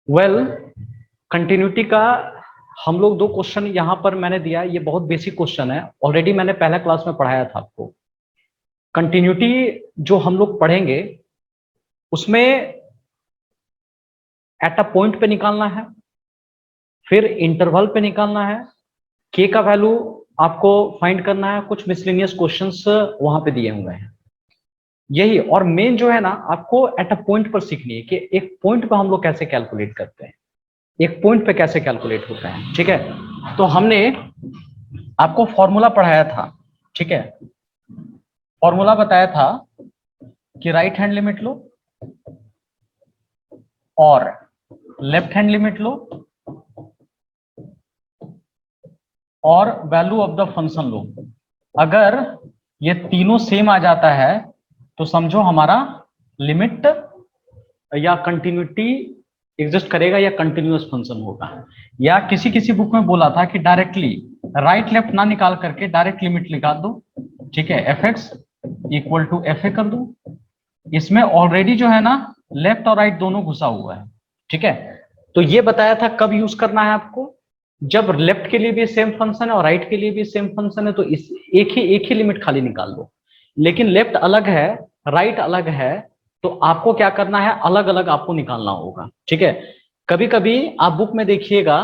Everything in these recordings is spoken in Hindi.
वेल कंटिन्यूटी का हम लोग दो क्वेश्चन यहां पर मैंने दिया है। ये बहुत बेसिक क्वेश्चन है, ऑलरेडी मैंने पहला क्लास में पढ़ाया था आपको। कंटिन्यूटी जो हम लोग पढ़ेंगे उसमें एट अ पॉइंट पे निकालना है, फिर इंटरवल पे निकालना है, के का वैल्यू आपको फाइंड करना है, कुछ मिसलेनियस क्वेश्चंस वहां पे दिए हुए हैं। यही और मेन जो है ना, आपको एट अ पॉइंट पर सीखनी है कि एक पॉइंट पे हम लोग कैसे कैलकुलेट करते हैं, एक पॉइंट पे कैसे कैलकुलेट होता है। ठीक है, तो हमने आपको फॉर्मूला पढ़ाया था। ठीक है, फॉर्मूला बताया था कि राइट हैंड लिमिट लो और लेफ्ट हैंड लिमिट लो और वैल्यू ऑफ द फंक्शन लो। अगर ये तीनों सेम आ जाता है तो समझो हमारा लिमिट या कंटिन्यूटी एग्जिस्ट करेगा या कंटिन्यूअस फंक्शन होगा। या किसी किसी बुक में बोला था कि डायरेक्टली राइट लेफ्ट ना निकाल करके डायरेक्ट लिमिट निकाल दो। ठीक है, f x equal to f a कर दो। इसमें ऑलरेडी जो है ना लेफ्ट और राइट दोनों घुसा हुआ है। ठीक है, तो ये बताया था कब यूज करना है आपको, जब लेफ्ट के लिए भी सेम फंक्शन है और राइट के लिए भी सेम फंक्शन है तो इस एक ही लिमिट खाली निकाल लो। लेकिन लेफ्ट अलग है, राइट अलग है, तो आपको क्या करना है, अलग अलग आपको निकालना होगा। ठीक है, कभी कभी आप बुक में देखिएगा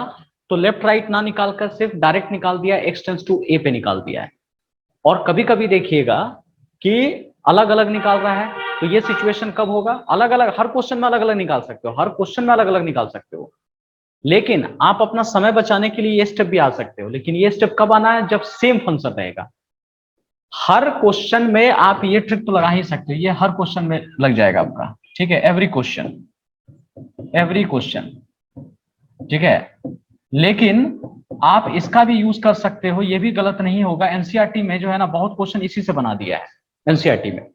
तो लेफ्ट राइट ना निकालकर सिर्फ डायरेक्ट निकाल दिया, एक्स टेंस टू ए पे निकाल दिया है। और कभी कभी देखिएगा कि अलग अलग निकाल रहा है। तो ये सिचुएशन कब होगा, अलग अलग हर क्वेश्चन में अलग अलग निकाल सकते हो, हर क्वेश्चन में अलग अलग निकाल सकते हो। लेकिन आप अपना समय बचाने के लिए ये स्टेप भी आ सकते हो, लेकिन ये स्टेप कब आना है, जब सेम फंक्शन रहेगा। हर क्वेश्चन में आप ये ट्रिक तो लगा ही सकते हो, ये हर क्वेश्चन में लग जाएगा आपका। ठीक है, एवरी क्वेश्चन, एवरी क्वेश्चन। ठीक है, लेकिन आप इसका भी यूज कर सकते हो, ये भी गलत नहीं होगा। एनसीईआरटी में जो है ना बहुत क्वेश्चन इसी से बना दिया है। एनसीईआरटी में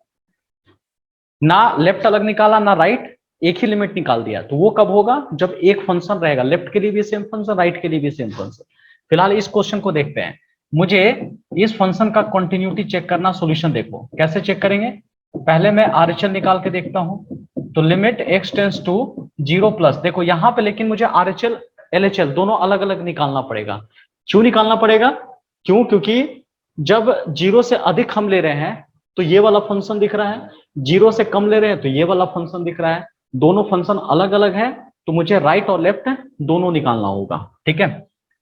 ना लेफ्ट अलग निकाला ना राइट, एक ही लिमिट निकाल दिया। तो वो कब होगा, जब एक फंक्शन रहेगा, लेफ्ट के लिए भी सेम फंक्शन, राइट के लिए भी सेम फंक्शन। फिलहाल इस क्वेश्चन को देखते हैं। मुझे इस फंक्शन का कंटिन्यूटी चेक करना, सॉल्यूशन देखो कैसे चेक करेंगे। पहले मैं आरएचएल निकाल के देखता हूं। तो limit x tends to 0 plus, देखो यहां पे लेकिन मुझे आरएचएल एलएचएल दोनों अलग अलग निकालना पड़ेगा। क्यों निकालना पड़ेगा, क्यों, क्योंकि जब 0 से अधिक हम ले रहे हैं तो ये वाला फंक्शन दिख रहा है, 0 से कम ले रहे हैं तो ये वाला फंक्शन दिख रहा है। दोनों फंक्शन अलग अलग है, तो मुझे राइट और लेफ्ट दोनों निकालना होगा। ठीक है,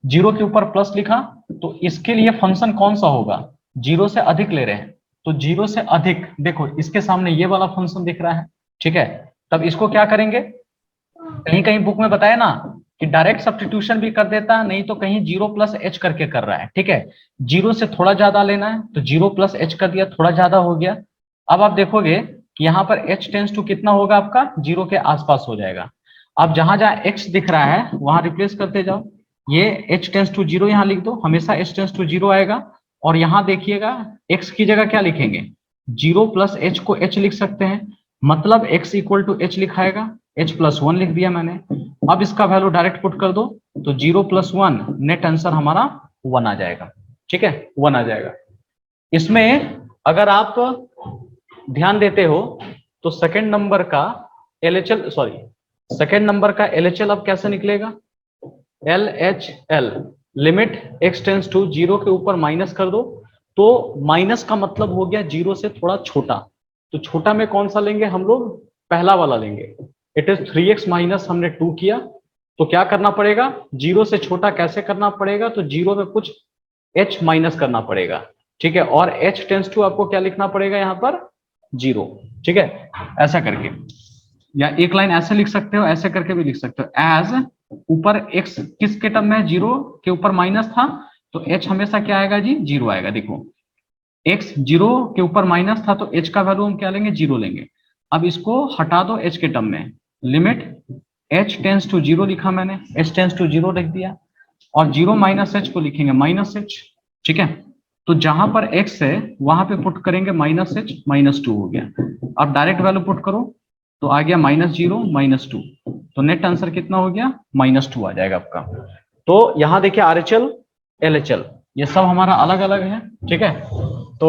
0 के ऊपर प्लस लिखा, तो इसके लिए फंक्शन कौन सा होगा, 0 से अधिक ले रहे हैं तो 0 से अधिक, देखो इसके सामने ये वाला फंक्शन दिख रहा है। ठीक है, तब इसको क्या करेंगे, कहीं कहीं बुक में बताया ना कि डायरेक्ट सब्स्टिट्यूशन भी कर देता है, नहीं तो कहीं 0 प्लस एच करके कर रहा है। ठीक है, 0 से थोड़ा ज्यादा लेना है तो 0 प्लस एच कर दिया, थोड़ा ज्यादा हो गया। अब आप देखोगे कि यहाँ पर h टेंस टू कितना होगा आपका, 0 के आसपास हो जाएगा। अब जहां जहां x दिख रहा है वहां रिप्लेस करते जाओ। ये h टेंस टू 0 यहाँ लिख दो, हमेशा h टेंस टू 0 आएगा। और यहाँ देखिएगा x की जगह क्या लिखेंगे, 0 प्लस एच को h लिख सकते हैं, मतलब x इक्वल टू एच लिखाएगा, h प्लस 1 लिख दिया मैंने। अब इसका वैल्यू डायरेक्ट पुट कर दो, तो 0 प्लस 1, नेट आंसर हमारा 1 आ जाएगा। ठीक है, 1 आ जाएगा। इसमें अगर आप ध्यान देते हो तो सेकंड नंबर का एलएचएल, सॉरी सेकंड नंबर का एलएचएल अब कैसे निकलेगा, L H L, limit x tends to 0 के ऊपर माइनस कर दो। तो माइनस का मतलब हो गया 0 से थोड़ा छोटा, तो छोटा में कौन सा लेंगे हम लोग, पहला वाला लेंगे। इट इज 3x माइनस, हमने 2 किया, तो क्या करना पड़ेगा, 0 से छोटा कैसे करना पड़ेगा, तो 0 में कुछ h माइनस करना पड़ेगा। ठीक है, और h टेंस टू आपको क्या लिखना पड़ेगा यहाँ पर, 0। ठीक है, ऐसा करके, या एक लाइन ऐसे लिख सकते हो, ऐसे करके भी लिख सकते हो। एज ऊपर x किसके टर्म में, 0 के ऊपर माइनस था, तो h हमेशा क्या आएगा जी, 0 आएगा। देखो x 0 के ऊपर माइनस था तो h का वैल्यू हम क्या लेंगे, 0 लेंगे। अब इसको हटा दो h के टर्म में, लिमिट h टेंस टू 0 लिखा मैंने, h टेंस टू 0 लिख दिया, और 0 माइनस h को लिखेंगे माइनस h। ठीक है, तो जहां पर x है वहां पे पुट करेंगे माइनस h, -2 हो गया। अब डायरेक्ट वैल्यू पुट करो तो आ गया -0 -2, तो नेट आंसर कितना हो गया, -2 आ जाएगा आपका। तो यहां देखिए आरएचएल एलएचएल ये सब हमारा अलग अलग है। ठीक है, तो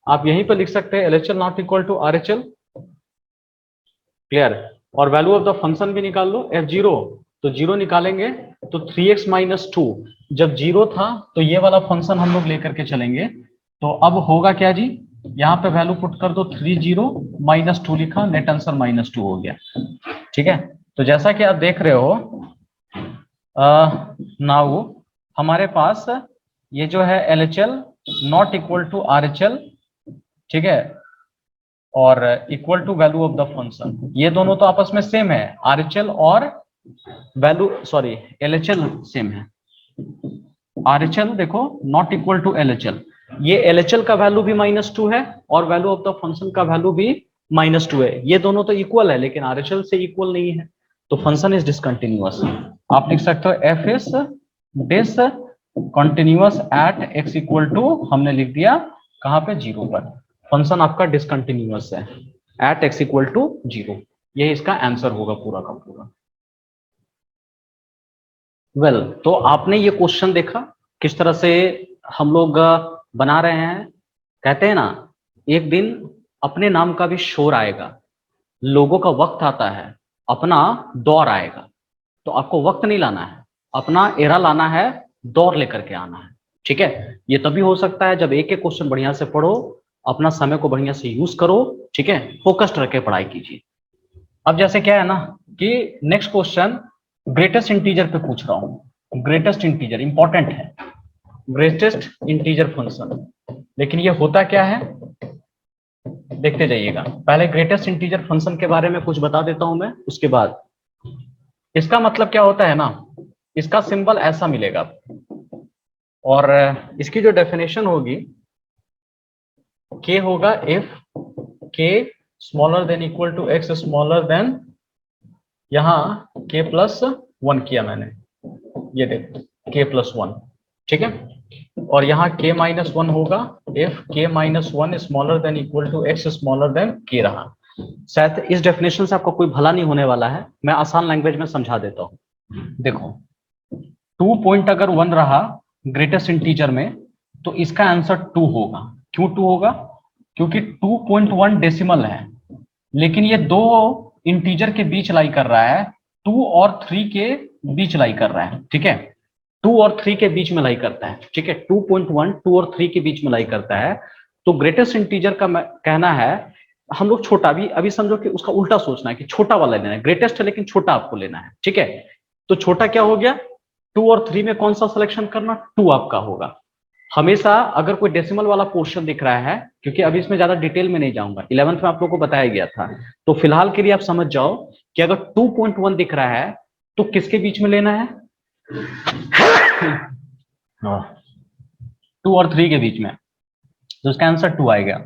आप यहीं पर लिख सकते हैं LHL not equal to RHL, clear. और वैल्यू ऑफ द फंक्शन भी निकाल लो, f0 तो 0 निकालेंगे तो 3x माइनस 2 जब 0 था तो ये वाला फंक्शन हम लोग लेकर के चलेंगे। तो अब होगा क्या जी, यहाँ पे वैल्यू पुट कर दो 30 माइनस 2 लिखा, नेट आंसर माइनस 2 हो गया। ठीक है, तो जैसा कि आप देख रहे हो नाउ हमारे पास ये जो है LHL not equal to RHL, ठीक है, और equal to value of the function, ये दोनों तो आपस में सेम है, RHL और वैल्यू सॉरी LHL सेम है। RHL देखो नॉट इक्वल टू LHL, ये LHL का वैल्यू भी -2 है और वैल्यू ऑफ द फंक्शन का वैल्यू भी -2 है, ये दोनों तो इक्वल है लेकिन RHL से इक्वल नहीं है, तो फंक्शन इज डिसकंटिन्यूअस। आप लिख सकते हो f is discontinuous at x equal to, हमने लिख दिया कहां पे 0 पर, फंक्शन आपका डिसकंटिन्यूअस है एट x इक्वल टू 0, ये इसका आंसर होगा पूरा का पूरा। वेल तो आपने ये क्वेश्चन देखा किस तरह से हम लोग बना रहे हैं। कहते हैं ना एक दिन अपने नाम का भी शोर आएगा, लोगों का वक्त आता है, अपना दौर आएगा, तो आपको वक्त नहीं लाना है, अपना एरा लाना है, दौर लेकर के आना है। ठीक है, ये तभी हो सकता है जब एक एक क्वेश्चन बढ़िया से पढ़ो, अपना समय को बढ़िया से यूज करो, ठीक है, फोकस्ड रख के पढ़ाई कीजिए। अब जैसे क्या है ना कि नेक्स्ट क्वेश्चन ग्रेटेस्ट इंटीजर पे पूछ रहा हूं, ग्रेटेस्ट इंटीजर इंपॉर्टेंट है, ग्रेटेस्ट इंटीजर फंक्शन, लेकिन ये होता क्या है देखते जाइएगा। पहले ग्रेटेस्ट इंटीजर फंक्शन के बारे में कुछ बता देता हूं मैं, उसके बाद इसका मतलब क्या होता है ना, इसका सिंबल ऐसा मिलेगा और इसकी जो डेफिनेशन होगी k होगा if k smaller than equal to x smaller than, यहां k+1 किया मैंने, ये देखो k+1, ठीक है, और यहाँ k-1 होगा if k-1 smaller than equal to x smaller than k रहा। शायद इस डेफिनेशन से आपको कोई भला नहीं होने वाला है, मैं आसान लैंग्वेज में समझा देता हूं। देखो 2 पॉइंट अगर 1 रहा ग्रेटेस्ट इंटीजर में तो इसका आंसर 2 होगा। क्यों 2 होगा? क्योंकि 2.1 डेसिमल है, लेकिन ये दो इंटीजर के बीच लाई कर रहा है, 2 और 3 के बीच लाई कर रहा है, ठीक है, 2 और 3 के बीच में लाई करता है, ठीक है, 2.1 2 और 3 के बीच में लाई करता है। तो ग्रेटेस्ट इंटीजर का कहना है हम लोग छोटा, अभी समझो कि उसका उल्टा सोचना है कि छोटा वाला लेना है, ग्रेटेस्ट है लेकिन छोटा आपको लेना है, ठीक है। तो छोटा क्या हो गया, 2 और 3 में कौन सा सिलेक्शन करना, 2 आपका होगा। हमेशा अगर कोई डेसिमल वाला पोर्शन दिख रहा है, क्योंकि अभी इसमें ज्यादा डिटेल में नहीं जाऊंगा, 11th में आप लोगों को बताया गया था, तो फिलहाल के लिए आप समझ जाओ कि अगर 2.1 दिख रहा है तो किसके बीच में लेना है 2 और 3 के बीच में, तो इसका आंसर 2 आएगा।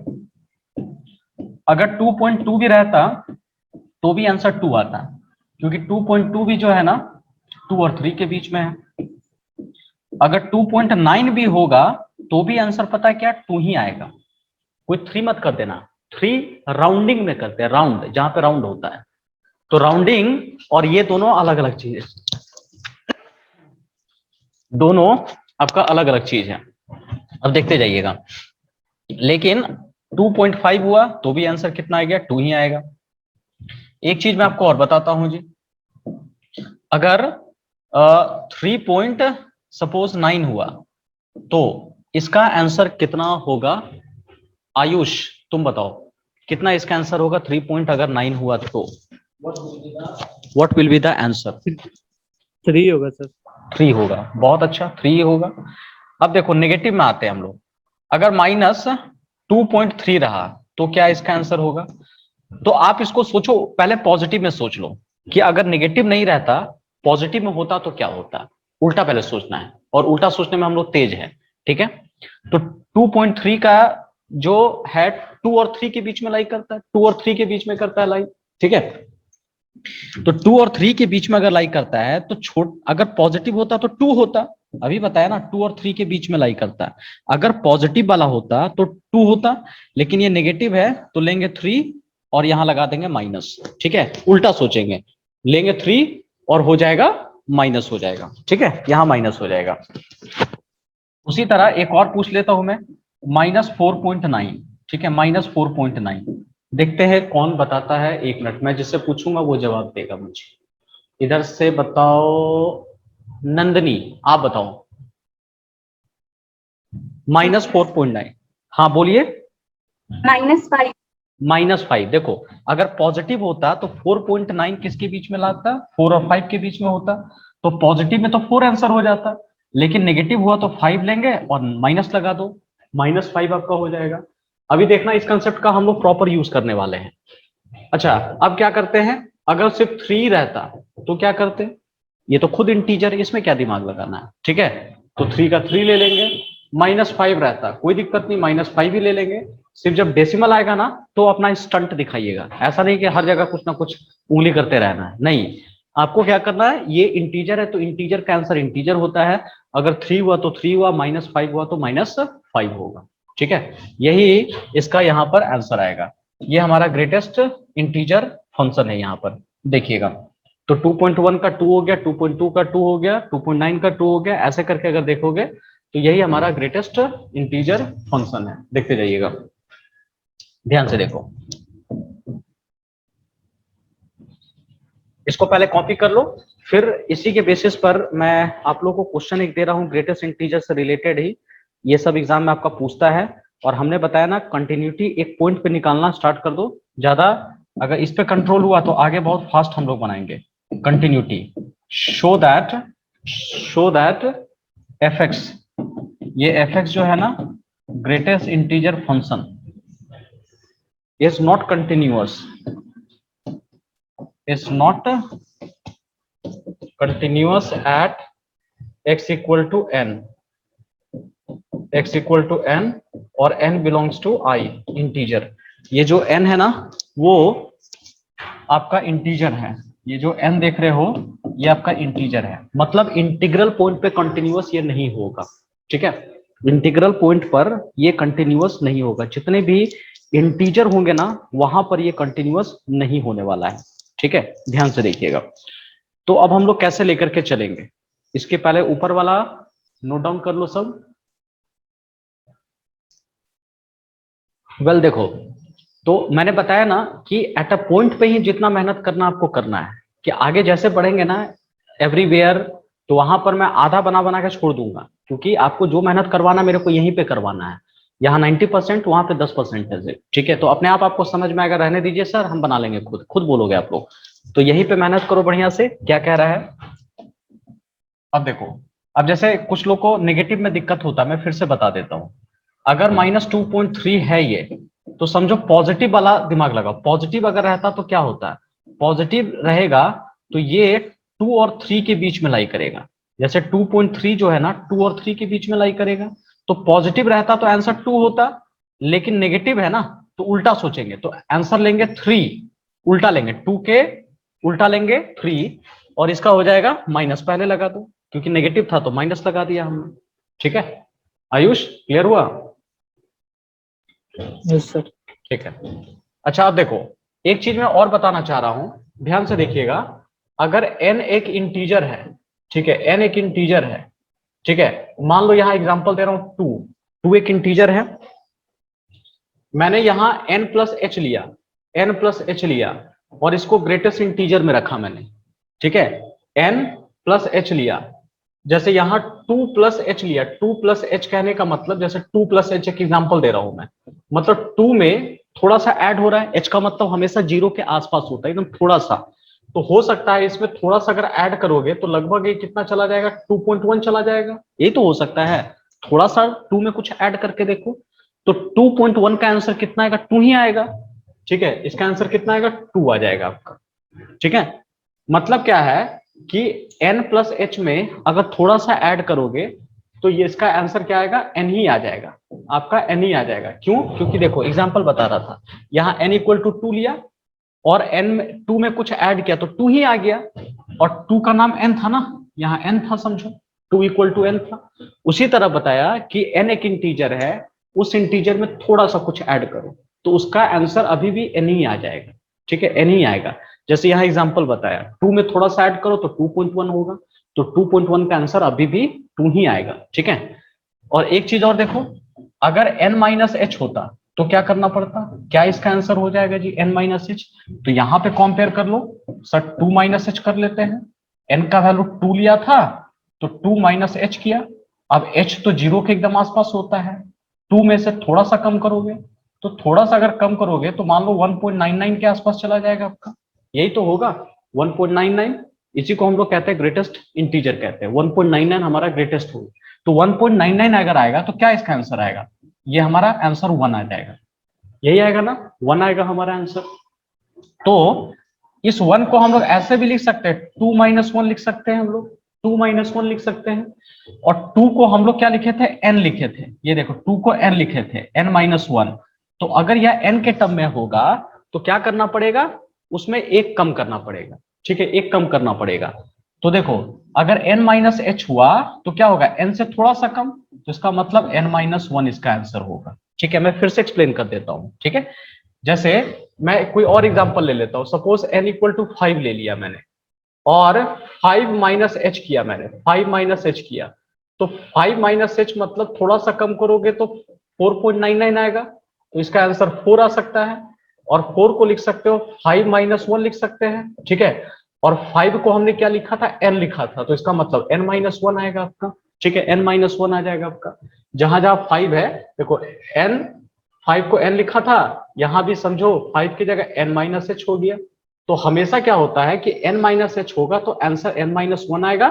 अगर 2.2 भी रहता तो भी आंसर 2 आता, क्योंकि 2.2 भी जो है ना 2 और 3 के बीच में है। अगर 2.9 भी होगा तो भी आंसर पता है क्या, 2 ही आएगा। कोई 3 मत कर देना, 3 राउंडिंग में करते हैं, राउंड जहां पे राउंड होता है, तो राउंडिंग और ये दोनों अलग अलग चीज है, दोनों आपका अलग अलग चीज है। अब देखते जाइएगा, लेकिन 2.5 हुआ तो भी आंसर कितना आएगा, 2 ही आएगा। एक चीज मैं आपको और बताता हूं जी, अगर 3.9 हुआ तो इसका आंसर कितना होगा, आयुष तुम बताओ कितना इसका आंसर होगा, 3.9 हुआ तो what will be the answer? 3 होगा सर। 3 होगा, बहुत अच्छा, 3 होगा। अब देखो नेगेटिव में आते हैं हम लोग, अगर -2.3 रहा तो क्या इसका आंसर होगा? तो आप इसको सोचो, पहले पॉजिटिव में सोच लो कि अगर नेगेटिव नहीं रहता पॉजिटिव में होता तो क्या होता, उल्टा पहले सोचना है, और उल्टा सोचने में हम लोग तेज है, ठीक है। तो 2.3 का जो है 2 और 3 के बीच में लाई करता है, 2 और 3 के बीच में करता है लाई, ठीक है। तो 2 और 3 के बीच में अगर लाई करता है तो अगर पॉजिटिव होता तो 2 होता, अभी बताया ना 2 और 3 के बीच में लाई करता है, अगर पॉजिटिव वाला होता तो 2 होता, लेकिन ये नेगेटिव है तो लेंगे 3 और यहां लगा देंगे माइनस, ठीक है, उल्टा सोचेंगे, लेंगे 3 और हो जाएगा माइनस हो जाएगा, ठीक है, यहां माइनस हो जाएगा। उसी तरह एक और पूछ लेता हूं मैं, -4.9, ठीक है, -4.9, देखते हैं कौन बताता है, 1 मिनट में जिससे पूछूंगा वो जवाब देगा मुझे। इधर से बताओ नंदनी, आप बताओ। -4.9, हाँ बोलिए। -5। -5, देखो अगर पॉजिटिव होता तो 4.9 किसके बीच में लाता, 4 और 5 के बीच में होता, तो पॉजिटिव में तो 4 आंसर हो जाता, लेकिन नेगेटिव हुआ तो 5 लेंगे और माइनस लगा दो, -5 आपका हो जाएगा। अभी देखना इस कंसेप्ट का हम लोग प्रॉपर यूज करने वाले हैं। अच्छा, अब क्या करते हैं, अगर सिर्फ 3 रहता तो क्या करते, ये तो खुद इंटीजर है, इसमें क्या दिमाग लगाना है, ठीक है, तो 3 का 3 ले लेंगे। -5 रहता, कोई दिक्कत नहीं, -5 ही ले लेंगे। सिर्फ जब डेसिमल आएगा ना तो अपना स्टंट दिखाइएगा, ऐसा नहीं कि हर जगह कुछ ना कुछ उंगली करते रहना है, नहीं, आपको क्या करना है, ये इंटीजर है तो इंटीजर का आंसर इंटीजर होता है, अगर 3 हुआ तो 3 हुआ, -5 हुआ तो -5 होगा, ठीक है, यही इसका यहाँ पर आंसर आएगा। ये हमारा ग्रेटेस्ट इंटीजर फंक्शन है यहाँ पर, देखिएगा, तो 2.1 का 2 हो गया, 2.2 का 2 हो गया, 2.9 का 2 हो गया, ऐसे करके अगर देखोगे तो यही हमारा ग्रेटेस्ट इंटीजर फंक्शन है, देखते जाइएगा, ध्यान से देखो, इसको पहले कॉपी कर लो, फिर इसी के बेसिस पर मैं आप लोगों को क्वेश्चन एक दे रहा हूँ ग्रेटेस्ट इंटीजर से रिलेटेड ही, ये सब एग्जाम में आपका पूछता है, और हमने बताया ना कंटिन्यूटी एक पॉइंट पे निकालना स्टार्ट कर दो, ज्यादा अगर इस पे कंट्रोल हुआ तो आगे बहुत फास्ट हम लोग बनाएंगे। कंटिन्यूटी, शो दैट fx, ये fx जो है ना greatest integer function is not continuous, at x equal to n, और n belongs to I, integer, ये जो n है ना वो आपका इंटीजर है, ये जो n देख रहे हो ये आपका इंटीजर है, मतलब इंटीग्रल पॉइंट पे कंटिन्यूअस ये नहीं होगा, ठीक है, इंटीग्रल पॉइंट पर ये कंटिन्यूअस नहीं होगा, जितने भी इंटीजर होंगे ना वहां पर ये कंटिन्यूअस नहीं होने वाला है, ठीक है, ध्यान से देखिएगा। तो अब हम लोग कैसे लेकर के चलेंगे, इसके पहले ऊपर वाला नोट डाउन कर लो सब। वेल देखो, तो मैंने बताया ना कि एट अ पॉइंट पे ही जितना मेहनत करना आपको करना है, कि आगे जैसे बढ़ेंगे ना एवरीवेयर, तो वहां पर मैं आधा बना बना के छोड़ दूंगा, क्योंकि आपको जो मेहनत करवाना मेरे को यहीं पे करवाना है, यहाँ 90% वहां पे 10% है, ठीक है, तो अपने आप आपको समझ में आएगा, रहने दीजिए सर हम बना लेंगे, खुद बोलोगे आप लोग, तो यहीं पे मेहनत करो बढ़िया से, क्या कह रहा है। अब देखो, अब जैसे कुछ लोग को नेगेटिव में दिक्कत होता है, मैं फिर से बता देता हूं, अगर -2.3 है ये, तो समझो पॉजिटिव वाला दिमाग लगाओ, पॉजिटिव अगर रहता तो क्या होता है, पॉजिटिव रहेगा तो ये 2 और 3 के बीच में लाई करेगा, जैसे 2.3 जो है ना 2 और 3 के बीच में लाई करेगा, तो पॉजिटिव रहता तो आंसर 2 होता, लेकिन नेगेटिव है ना तो उल्टा सोचेंगे, तो आंसर लेंगे 3, उल्टा लेंगे 2 के उल्टा लेंगे 3, और इसका हो जाएगा माइनस, पहले लगा दो क्योंकि नेगेटिव था तो माइनस लगा दिया हमने, ठीक है, आयुष क्लियर हुआ। Yes sir. ठीक है, अच्छा अब देखो एक चीज मैं और बताना चाह रहा हूं, ध्यान से देखिएगा, अगर n एक इंटीजर है, ठीक है, n एक इंटीजर है, ठीक है, मान लो यहां एग्जांपल दे रहा हूं 2 एक इंटीजर है, मैंने यहां n+h लिया और इसको ग्रेटेस्ट इंटीजर में रखा मैंने, ठीक है, n+h लिया, जैसे यहां 2+h लिया, 2+h कहने का मतलब जैसे 2+h एक एग्जांपल दे रहा हूं मैं, मतलब 2 में थोड़ा सा ऐड हो रहा है, h का मतलब हमेशा 0 के आसपास होता है, एकदम थोड़ा सा, तो हो सकता है इसमें थोड़ा सा अगर ऐड करोगे तो लगभग ये कितना चला जाएगा, 2.1 चला जाएगा, ये तो हो सकता है, थोड़ा सा 2 में कुछ ऐड करके देखो, तो 2.1 का आंसर कितना आएगा, 2 ही आएगा, ठीक है, इसका आंसर कितना आएगा, 2 आ जाएगा आपका, ठीक है, मतलब क्या है कि n+h में अगर थोड़ा सा ऐड करोगे तो ये इसका आंसर क्या आएगा, n ही आ जाएगा, आपका n ही आ जाएगा, क्यों, क्योंकि देखो एग्जांपल बता रहा था, यहाँ n = 2 लिया और n 2 में कुछ ऐड किया तो 2 ही आ गया, और 2 का नाम n था ना, यहाँ n था, समझो 2 = n था, उसी तरह बताया कि n एक इंटीजर है, उस इंटीजर में थोड़ा सा कुछ ऐड करो तो उसका आंसर अभी भी n ही आ जाएगा, ठीक है, n ही आएगा, जैसे यहाँ एग्जांपल बताया 2 में थोड़ा सा ऐड करो तो 2.1 होगा, तो 2.1 का आंसर अभी भी 2 ही आएगा, ठीक है, और एक चीज और देखो, अगर n-h होता तो क्या करना पड़ता, क्या इसका आंसर हो जाएगा जी n माइनस एच। तो यहाँ पे कंपेयर कर लो सर, 2 माइनस एच कर लेते हैं, n का वैल्यू 2 लिया था तो 2 माइनस एच किया। अब h तो 0 के एकदम आसपास होता है, 2 में से थोड़ा सा कम करोगे, तो थोड़ा सा अगर कम करोगे तो मान लो 1.99 के आसपास चला जाएगा आपका, यही तो होगा 1.99। इसी को हम लोग कहते हैं ग्रेटेस्ट इंटीजर कहते हैं, 1.99 हमारा ग्रेटेस्ट होगा। तो 1.99 अगर आएगा तो क्या इसका आंसर आएगा, ये हमारा आंसर 1 आ जाएगा, यही आएगा ना, 1 आएगा हमारा आंसर। तो इस 1 को हम लोग ऐसे भी लिख सकते हैं, 2 माइनस 1 लिख सकते हैं हम लोग, 2 माइनस 1 लिख सकते हैं। और 2 को हम लोग क्या लिखे थे, n लिखे थे, ये देखो 2 को n लिखे थे, n माइनस 1। तो अगर यह n के टर्म में होगा तो क्या करना पड़ेगा, उसमें एक कम करना पड़ेगा, ठीक है, एक कम करना पड़ेगा। तो देखो अगर n माइनस एच हुआ तो क्या होगा, n से थोड़ा सा कम, तो इसका मतलब n माइनस 1 इसका आंसर होगा, ठीक है। मैं फिर से एक्सप्लेन कर देता हूं, ठीक है। जैसे मैं कोई और एग्जांपल ले लेता हूं, सपोज n इक्वल टू 5 ले लिया मैंने और 5 माइनस एच किया मैंने, 5 माइनस एच किया, तो 5 माइनस एच मतलब थोड़ा सा कम करोगे तो 4.99 आएगा, तो इसका आंसर 4 आ सकता है। और 4 को लिख सकते हो 5 माइनस 1 लिख सकते हैं, ठीक है। और 5 को हमने क्या लिखा था, n लिखा था, तो इसका मतलब n माइनस 1 आएगा आपका, ठीक है, n माइनस 1 आ जाएगा आपका। जहां जहां 5 है देखो n, 5 को n लिखा था, यहां भी समझो 5 की जगह n माइनस एच हो गया। तो हमेशा क्या होता है कि n माइनस एच होगा तो आंसर n माइनस 1 आएगा,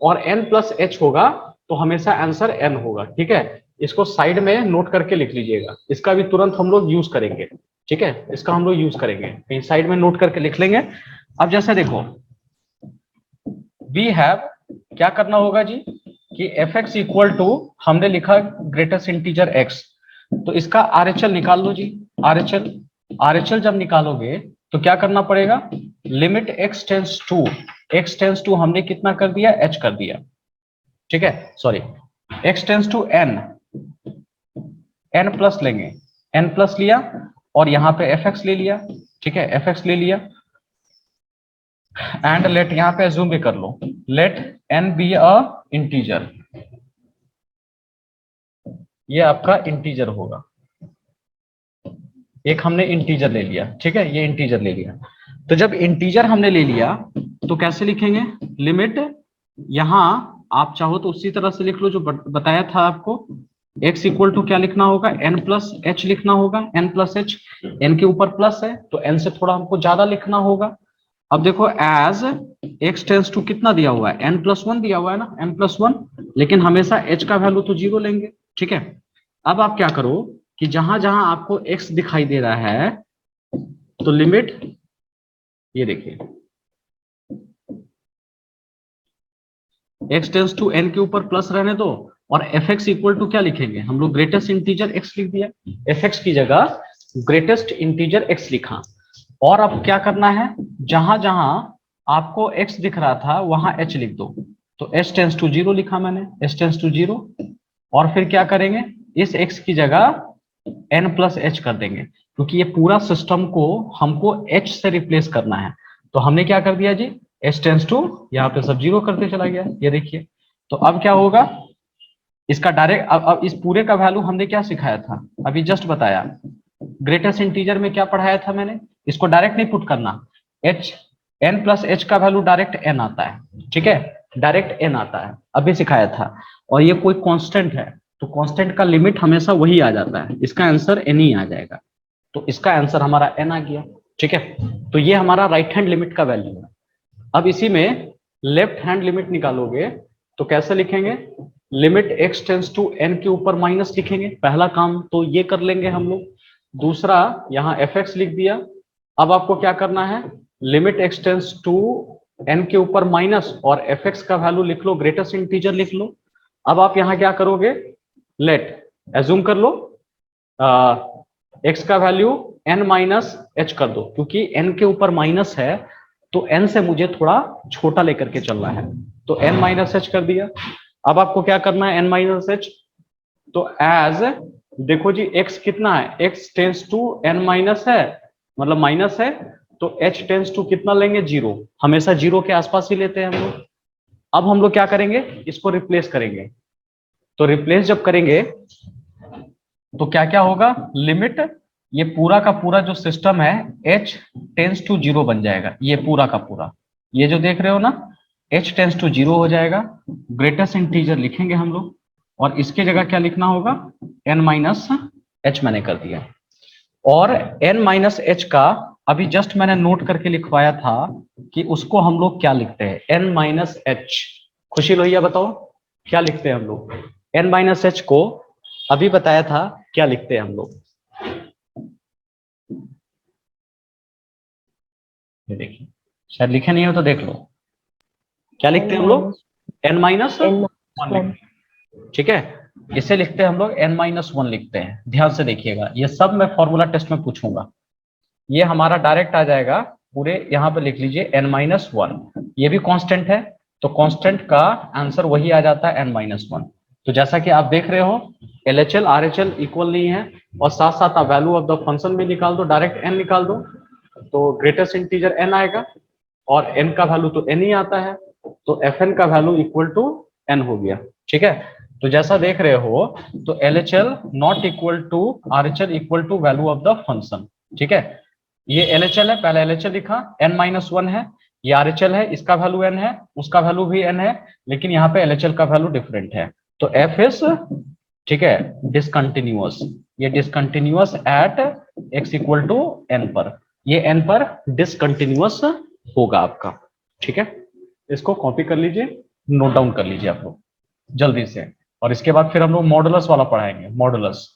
और n प्लस एच होगा तो हमेशा आंसर n होगा, ठीक है। इसको साइड में नोट करके लिख लीजिएगा, इसका भी तुरंत हम लोग यूज करेंगे, ठीक है, इसका हम लोग यूज करेंगे, कहीं साइड में नोट करके लिख लेंगे। अब जैसे देखो वी हैव, क्या करना होगा जी कि एफ एक्स इक्वल टू, हमने लिखा ग्रेटेस्ट इंटीजर x, तो इसका RHL निकाल लो जी, RHL जब निकालोगे तो क्या करना पड़ेगा, लिमिट x टेंस टू हमने कितना कर दिया, h कर दिया, ठीक है, sorry x tends to n plus लेंगे, n प्लस लिया और यहाँ पे fx ले लिया, ठीक है, fx ले लिया। एंड लेट, यहाँ पे अज्यूम भी कर लो, let n be a integer, ये आपका इंटीजर होगा, एक हमने इंटीजर ले लिया, ठीक है, ये इंटीजर ले लिया। तो जब इंटीजर हमने ले लिया तो कैसे लिखेंगे, लिमिट, यहां आप चाहो तो उसी तरह से लिख लो जो बताया था आपको, x इक्वल टू क्या लिखना होगा, n प्लस एच लिखना होगा, n प्लस एच, n के ऊपर प्लस है तो n से थोड़ा हमको ज्यादा लिखना होगा। अब देखो एज x टेंस टू कितना दिया हुआ है, n प्लस 1 दिया हुआ है ना, n प्लस 1, लेकिन हमेशा h का वैल्यू तो 0 लेंगे, ठीक है। अब आप क्या करो कि जहां जहां आपको x दिखाई दे रहा है तो लिमिट, ये देखिए x टेंस टू n के ऊपर प्लस रहने दो, और fx इक्वल टू क्या लिखेंगे हम लोग, ग्रेटेस्ट इंटीजर x लिख दिया, fx की जगह ग्रेटेस्ट इंटीजर x लिखा। और अब क्या करना है, जहां जहां आपको x दिख रहा था वहां h लिख दो, तो h टेंस टू 0 लिखा मैंने, h टेंस टू 0, और फिर क्या करेंगे, इस x की जगह n प्लस एच कर देंगे, क्योंकि ये पूरा सिस्टम को हमको h से रिप्लेस करना है। तो हमने क्या कर दिया जी, h टेंस टू, यहाँ पे सब 0 करते चला गया, ये देखिए। तो अब क्या होगा, इसका डायरेक्ट, अब इस पूरे का वैल्यू हमने क्या सिखाया था, अभी जस्ट बताया, ग्रेटेस्ट इंटीजर में क्या पढ़ाया था मैंने, इसको डायरेक्ट नहीं पुट करना, h, n प्लस एच का वैल्यू डायरेक्ट n आता है, ठीक है, डायरेक्ट n आता है, अभी सिखाया था। और ये कोई कांस्टेंट है तो कांस्टेंट का लिमिट हमेशा वही आ जाता है, इसका आंसर n ही आ जाएगा, तो इसका आंसर हमारा n आ गया, ठीक है। तो ये हमारा राइट हैंड लिमिट का वैल्यू है। अब इसी में लेफ्ट हैंड लिमिट निकालोगे तो कैसे लिखेंगे, limit x tends to n के ऊपर माइनस लिखेंगे, पहला काम तो ये कर लेंगे हम लोग। दूसरा यहाँ fx लिख दिया। अब आपको क्या करना है, limit x tends to n के ऊपर माइनस और fx का वैल्यू लिख लो, ग्रेटेस्ट इंटीजर लिख लो। अब आप यहाँ क्या करोगे, लेट एज्यूम कर लो x का वैल्यू n माइनस एच कर दो, क्योंकि n के ऊपर माइनस है तो n से मुझे थोड़ा छोटा लेकर के चलना है, तो n माइनस एच कर दिया। अब आपको क्या करना है, n माइनस एच, तो एज देखो जी x कितना है, x tends to n minus है, मतलब माइनस है, तो h टेंस टू कितना लेंगे, 0, हमेशा 0 के आसपास ही लेते हैं हम लोग। अब हम लोग क्या करेंगे, इसको रिप्लेस करेंगे, तो रिप्लेस जब करेंगे तो क्या क्या होगा, लिमिट ये पूरा का पूरा जो सिस्टम है h टेंस टू 0 बन जाएगा, ये पूरा का पूरा, ये जो देख रहे हो ना h टेंस टू 0 हो जाएगा। ग्रेटेस्ट इंटीजर लिखेंगे हम लोग, और इसके जगह क्या लिखना होगा, n माइनस एच मैंने कर दिया। और n माइनस एच का अभी जस्ट मैंने नोट करके लिखवाया था कि उसको हम लोग क्या लिखते हैं, n माइनस एच। खुशी लोहिया बताओ क्या लिखते हैं हम लोग, n माइनस एच को अभी बताया था क्या लिखते हैं हम लोग। ये देखिए, शायद लिखे नहीं हो तो देख लो, क्या लिखते हैं हम लोग, n माइनस वन लिखते हैं, ठीक है। इसे लिखते हैं हम लोग n माइनस वन लिखते हैं। ध्यान से देखिएगा, ये सब मैं फॉर्मूला टेस्ट में पूछूंगा, ये हमारा डायरेक्ट आ जाएगा पूरे, यहाँ पे लिख लीजिए n माइनस वन, ये भी कांस्टेंट है तो कांस्टेंट का आंसर वही आ जाता है n माइनस वन। तो जैसा कि आप देख रहे हो LHL RHL इक्वल नहीं है, और साथ साथ आप वैल्यू ऑफ द फंक्शन भी निकाल दो, डायरेक्ट n निकाल दो तो ग्रेटेस्ट इंटीजर n आएगा, और n का वैल्यू तो n ही आता है, तो fn का वैल्यू इक्वल टू n हो गया, ठीक है। तो जैसा देख रहे हो तो LHL not equal to RHL equal to value of the function, ठीक है। ये LHL है, पहले LHL लिखा, n माइनस वन है, ये RHL है, इसका वैल्यू n है, उसका वैल्यू भी n है, लेकिन यहाँ पे LHL का वैल्यू डिफरेंट है, तो f इज, ठीक है, डिसकंटिन्यूअस, ये discontinuous at x equal to n पर, ये n पर डिसकंटिन्यूअस होगा आपका, ठीक है। इसको कॉपी कर लीजिए, नोट डाउन कर लीजिए आप लोग जल्दी से, और इसके बाद फिर हम लोग मॉडुलस वाला पढ़ाएंगे, मॉडुलस,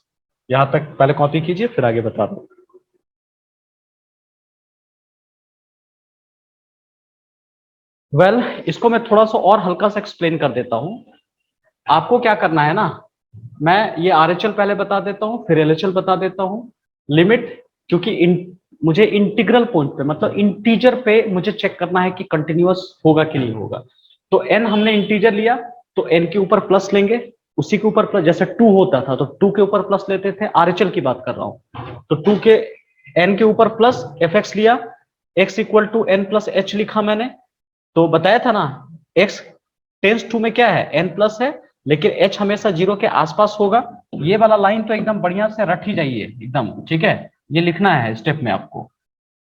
यहां तक पहले कॉपी कीजिए फिर आगे बता दो। वेल इसको मैं थोड़ा सा और हल्का सा एक्सप्लेन कर देता हूं। आपको क्या करना है ना, मैं ये RHL पहले बता देता हूं फिर LHL बता देता हूं। लिमिट, क्योंकि मुझे इंटीग्रल पॉइंट पे मतलब इंटीजर पे मुझे चेक करना है कि कंटिन्यूअस होगा कि नहीं होगा, तो n हमने इंटीजर लिया तो n के ऊपर प्लस लेंगे, उसी के ऊपर प्लस, जैसे 2 होता था तो 2 के ऊपर प्लस लेते थे, RHL की बात कर रहा हूं, तो 2 के n के ऊपर प्लस fx लिया, x equal to n plus h लिखा मैंने, तो बताया था ना x टेंस टू में क्या है n प्लस है, लेकिन h हमेशा 0 के आसपास होगा। ये वाला लाइन तो एकदम बढ़िया से रट ही जाइए एकदम, ठीक है, ये लिखना है स्टेप में आपको,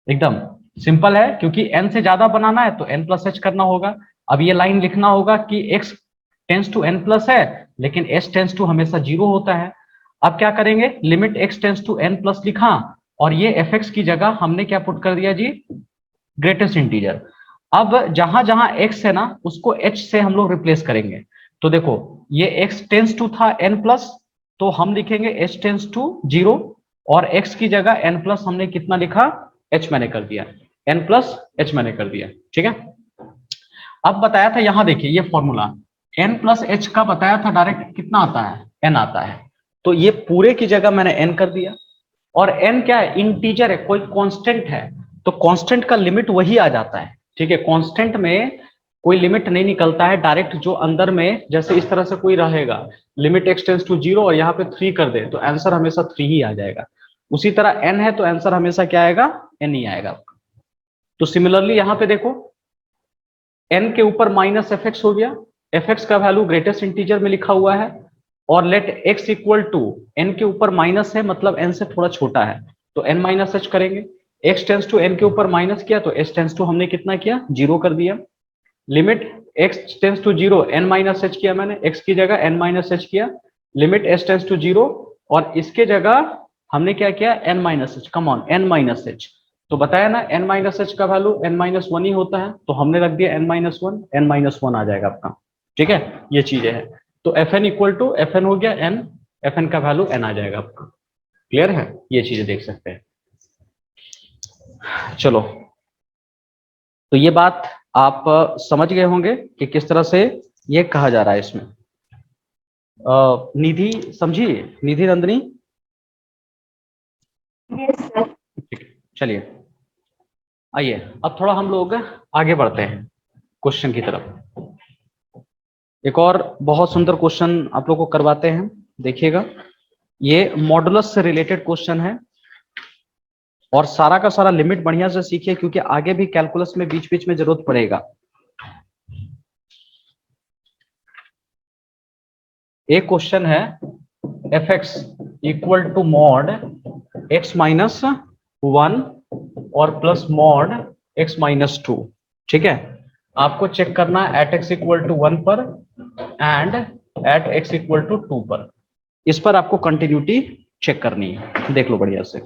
एकदम सिंपल है, क्योंकि n से ज्यादा बनाना है तो n प्लस एच करना होगा। अब ये लाइन लिखना होगा कि x tends to n plus है, लेकिन h टेंस टू हमेशा 0 होता है। अब क्या करेंगे, limit x tends to n plus लिखा, और ये fx की जगह हमने क्या पुट कर दिया जी, ग्रेटेस्ट इंटीजर। अब जहां जहां x है ना उसको h से हम लोग रिप्लेस करेंगे, तो देखो ये x टेंस टू था n प्लस, तो हम लिखेंगे h टेंस टू 0, और x की जगह n प्लस हमने कितना लिखा, h मैंने कर दिया, n प्लस h मैंने कर दिया, ठीक है। अब बताया था, यहां देखिए ये फॉर्मूला n प्लस एच का बताया था, डायरेक्ट कितना आता है, n आता है, तो ये पूरे की जगह मैंने n कर दिया, और n क्या है, इंटीजर है, कोई कांस्टेंट है, तो कांस्टेंट का लिमिट वही आ जाता है, ठीक है। कांस्टेंट में कोई लिमिट नहीं निकलता है, डायरेक्ट जो अंदर में जैसे इस तरह से कोई रहेगा, लिमिट x टेंस टू 0 और यहाँ पे 3 कर दे तो आंसर हमेशा 3 ही आ जाएगा, उसी तरह n है तो आंसर हमेशा क्या आएगा, n ही आएगा। तो सिमिलरली यहाँ पे देखो n के ऊपर माइनस fx हो गया, fx का वैल्यू ग्रेटेस्ट इंटीजर में लिखा हुआ है, और let x equal to n के ऊपर माइनस है मतलब n से थोड़ा छोटा है, तो n माइनस एच करेंगे, x टेंस टू n के ऊपर माइनस किया तो h टेंस टू हमने कितना किया, 0 कर दिया, limit x tends to 0 n minus h किया मैंने, x की जगह n माइनस एच किया, लिमिट h टेंस टू 0, और इसके जगह हमने क्या किया, n minus h, come on n minus H, तो बताया ना n माइनस एच का वैल्यू n माइनस वन ही होता है, तो हमने रख दिया n माइनस वन आ जाएगा आपका, ठीक है। ये चीजें है, तो fn इक्वल टू fn हो गया n, fn का वैल्यू n आ जाएगा आपका, क्लियर है, ये चीजें देख सकते हैं। चलो, तो ये बात आप समझ गए होंगे कि किस तरह से ये कहा जा रहा है इसमें। निधि समझी, निधि नंदनी, Yes, sir. चलिए आइए अब थोड़ा हम लोग आगे बढ़ते हैं क्वेश्चन की तरफ। एक और बहुत सुंदर क्वेश्चन आप लोग को करवाते हैं, देखिएगा, ये मॉडुलस से रिलेटेड क्वेश्चन है, और सारा का सारा लिमिट बढ़िया से सीखिए क्योंकि आगे भी कैलकुलस में बीच बीच में जरूरत पड़ेगा। एक क्वेश्चन है fx equal to mod x minus 1 और प्लस मॉड x माइनस 2। ठीक है, आपको चेक करना है एट x इक्वल टू 1 पर and at x equal to 2 पर। इस पर आपको कंटिन्यूटी चेक करनी है। देख लो बढ़िया से,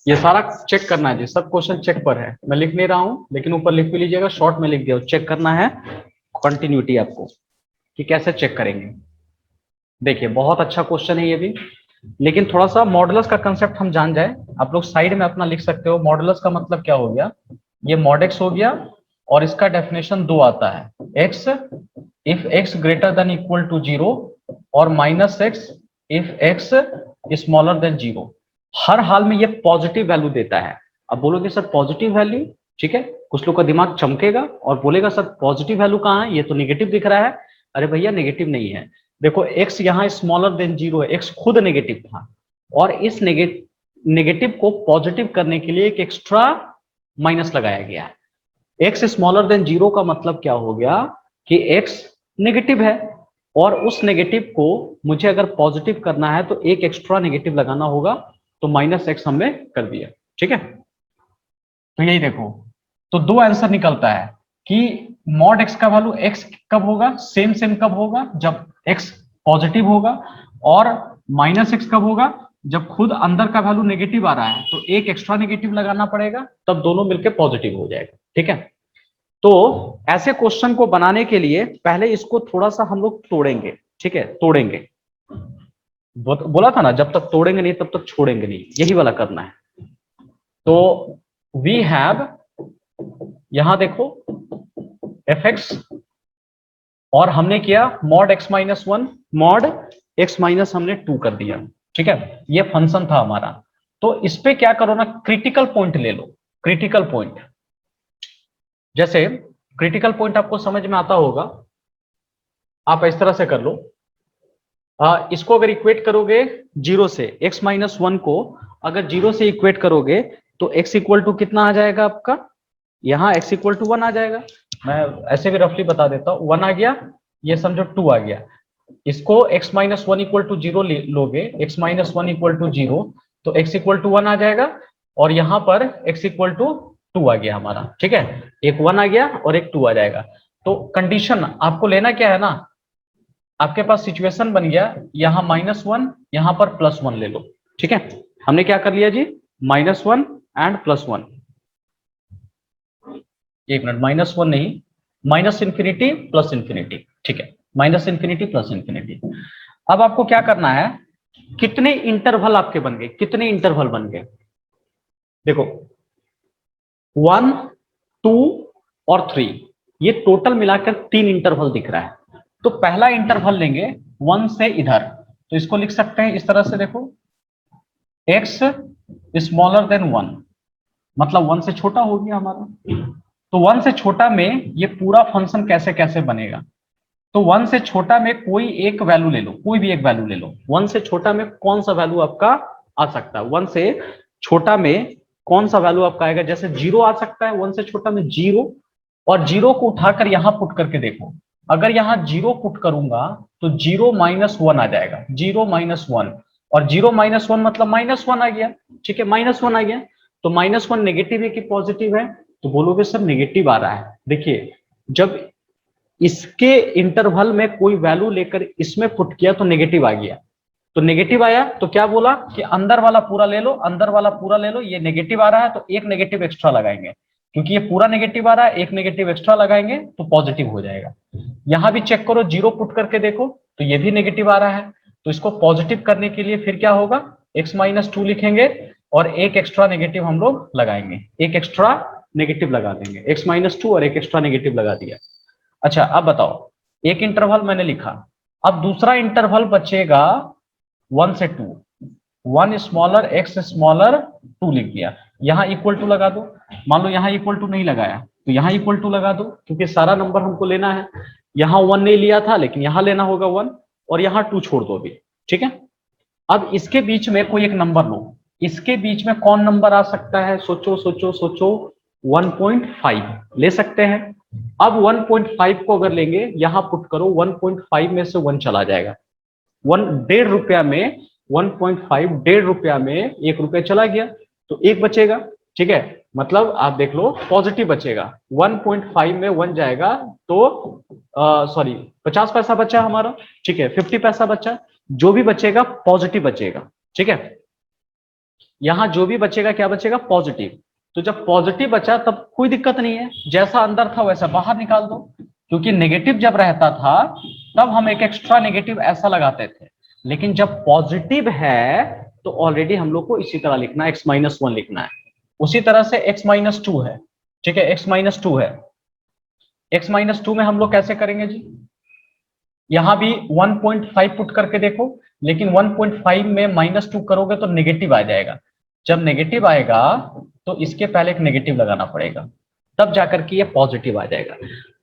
ये सारा चेक करना है जी, सब क्वेश्चन चेक पर है। मैं लिख नहीं रहा हूं लेकिन ऊपर लिख भी लीजिएगा, शॉर्ट में लिख दिया। चेक करना है कंटिन्यूटी आपको कि कैसे चेक करेंगे। देखिए बहुत अच्छा क्वेश्चन है ये भी, लेकिन थोड़ा सा मॉडुलस का कंसेप्ट हम जान जाए। आप लोग साइड में अपना लिख सकते हो। मॉडुलस का मतलब क्या हो गया, ये मॉड एक्स हो गया और इसका डेफिनेशन 2 आता है, x if x greater than equal to 0 और minus x if x smaller than 0। हर हाल में ये पॉजिटिव वैल्यू देता है। अब बोलोगे सर पॉजिटिव वैल्यू, ठीक है, कुछ लोग का दिमाग चमकेगा और बोलेगा सर पॉजिटिव वैल्यू कहाँ है, ये तो नेगेटिव दिख रहा है। अरे भैया नेगेटिव नहीं है, देखो x यहाँ स्मॉलर देन 0 है, x खुद नेगेटिव था और इस नेगेटिव को पॉजिटिव करने के लिए एक एक्स्ट्रा माइनस लगाया गया है। x स्मॉलर देन 0 का मतलब क्या हो गया कि x नेगेटिव है और उस नेगेटिव को मुझे अगर पॉजिटिव करना है तो एक एक्स्ट्रा नेगेटिव लगाना होगा, तो माइनस एक्स हमने कर दिया। ठीक है, तो यही देखो, तो 2 आंसर निकलता है कि मॉड एक्स का वैल्यू x कब होगा, सेम कब होगा, जब x पॉजिटिव होगा, और माइनस एक्स कब होगा, जब खुद अंदर का वैल्यू नेगेटिव आ रहा है, तो एक एक्स्ट्रा नेगेटिव लगाना पड़ेगा, तब दोनों मिलकर पॉजिटिव हो जाएगा। ठीक है, तो ऐसे क्वेश्चन को बनाने के लिए पहले इसको थोड़ा सा हम लोग तोड़ेंगे। ठीक है, तोड़ेंगे, बोला था ना, जब तक तोड़ेंगे नहीं तब तक छोड़ेंगे नहीं, यही वाला करना है। तो वी हैव, यहां देखो एफ एक्स और हमने किया mod x minus 1 mod x minus हमने 2 कर दिया। ठीक है, ये फंक्शन था हमारा। तो इस पे क्या करो ना, क्रिटिकल पॉइंट ले लो। क्रिटिकल पॉइंट, जैसे क्रिटिकल पॉइंट आपको समझ में आता होगा, आप इस तरह से कर लो। इसको अगर इक्वेट करोगे 0 से, x माइनस 1 को अगर 0 से इक्वेट करोगे तो x इक्वल टू कितना आ जाएगा आपका, यहां x इक्वल टू 1 आ जाएगा। मैं ऐसे भी रफली बता देता हूं, 1 आ गया, ये समझो 2 आ गया। इसको x माइनस 1 इक्वल टू 0 लोगे, x माइनस 1 इक्वल टू 0, तो x इक्वल टू 1 आ जाएगा और यहां पर x इक्वल टू 2 आ गया हमारा। ठीक है, एक 1 आ गया और एक 2 आ जाएगा। तो कंडीशन आपको लेना क्या है ना, आपके पास सिचुएशन बन गया, यहां -1 यहां पर +1 ले लो। ठीक है, हमने क्या कर लिया जी, -1 एंड +1। एक मिनट, -1 नहीं, माइनस इंफिनिटी प्लस इंफिनिटी। ठीक है, माइनस इंफिनिटी प्लस इंफिनिटी। अब आपको क्या करना है, कितने इंटरवल आपके बन गए, कितने इंटरवल बन गए, देखो 1, 2 और 3, ये टोटल मिलाकर 3 इंटरवल दिख रहा है। तो पहला इंटरवल लेंगे 1 से इधर, तो इसको लिख सकते हैं इस तरह से, देखो x स्मॉलर देन 1, मतलब 1 से छोटा हो गया हमारा। तो 1 से छोटा में ये पूरा फंक्शन कैसे कैसे बनेगा, तो 1 से छोटा में कोई एक वैल्यू ले लो, कोई भी एक वैल्यू ले लो। 1 से छोटा में कौन सा वैल्यू आपका आ सकता है, 1 से छोटा में कौन सा वैल्यू आपका आएगा, जैसे 0 आ सकता है 1 से छोटा में 0, और 0 को उठाकर यहां पुट करके देखो, अगर यहां 0 पुट करूंगा तो 0 माइनस 1 आ जाएगा, 0 माइनस 1, और 0 माइनस 1 मतलब -1 आ गया। ठीक है, -1 आ गया, तो -1 नेगेटिव है कि पॉजिटिव है, तो बोलोगे सर नेगेटिव आ रहा है। देखिए जब इसके इंटरवल में कोई वैल्यू लेकर इसमें पुट किया तो नेगेटिव आ गया, तो नेगेटिव आया तो क्या बोला कि अंदर वाला पूरा ले लो, अंदर वाला पूरा ले लो, ये नेगेटिव आ रहा है तो एक नेगेटिव एक्स्ट्रा लगाएंगे, क्योंकि ये पूरा नेगेटिव आ रहा है, एक नेगेटिव एक्स्ट्रा लगाएंगे तो पॉजिटिव हो जाएगा। यहां भी चेक करो, 0 पुट करके देखो तो ये भी नेगेटिव आ रहा है, तो इसको पॉजिटिव करने के लिए फिर क्या होगा, x माइनस 2 लिखेंगे और एक एक्स्ट्रा नेगेटिव हम लोग लगाएंगे, एक एक्स्ट्रा नेगेटिव लगा देंगे, x माइनस 2 और एक एक्स्ट्रा नेगेटिव लगा दिया। अच्छा अब बताओ, एक इंटरवल मैंने लिखा, अब दूसरा इंटरवल बचेगा 1 से 2, 1 स्मॉलर x स्मॉलर 2 लिख दिया, यहां इक्वल टू लगा दो। मान लो यहां इक्वल टू नहीं लगाया तो यहां इक्वल टू लगा दो, क्योंकि सारा नंबर हमको लेना है। यहां 1 नहीं लिया था लेकिन यहां लेना होगा 1, और यहां 2 छोड़ दो अभी। ठीक है, अब इसके बीच में कोई एक नंबर लो, इसके बीच में कौन नंबर आ सकता है, सोचो सोचो सोचो, 1.5 ले सकते हैं। अब 1.5 को अगर लेंगे, यहां पुट करो, 1.5 में से 1 चला जाएगा, 1.5 रुपया में 1.5 1.5 रुपया में 1 रुपया चला गया तो 1 बचेगा, ठीक है। मतलब आप देख लो पॉजिटिव बचेगा, 1.5 में 1 जाएगा तो सॉरी 50 पैसा बचा हमारा, ठीक है, 50 पैसा बचा। जो भी बचेगा पॉजिटिव बचेगा, ठीक है। यहां जो भी बचेगा क्या बचेगा, पॉजिटिव। तो जब पॉजिटिव बचा तब कोई दिक्कत नहीं है, जैसा अंदर था वैसा बाहर निकाल दो, क्योंकि नेगेटिव जब रहता था तब हम एक एक्स्ट्रा नेगेटिव ऐसा लगाते थे, लेकिन जब पॉजिटिव है तो ऑलरेडी हम लोग को इसी तरह लिखना है, x-1 लिखना है। उसी तरह से x-2 है, ठीक है, x-2 है। x-2 में हम लोग कैसे करेंगे जी, यहां भी 1.5 पुट करके देखो, लेकिन 1.5 में -2 करोगे तो नेगेटिव आ जाएगा। जब नेगेटिव आएगा तो इसके पहले एक नेगेटिव लगाना पड़ेगा, तब जाकर के ये पॉजिटिव आ जाएगा।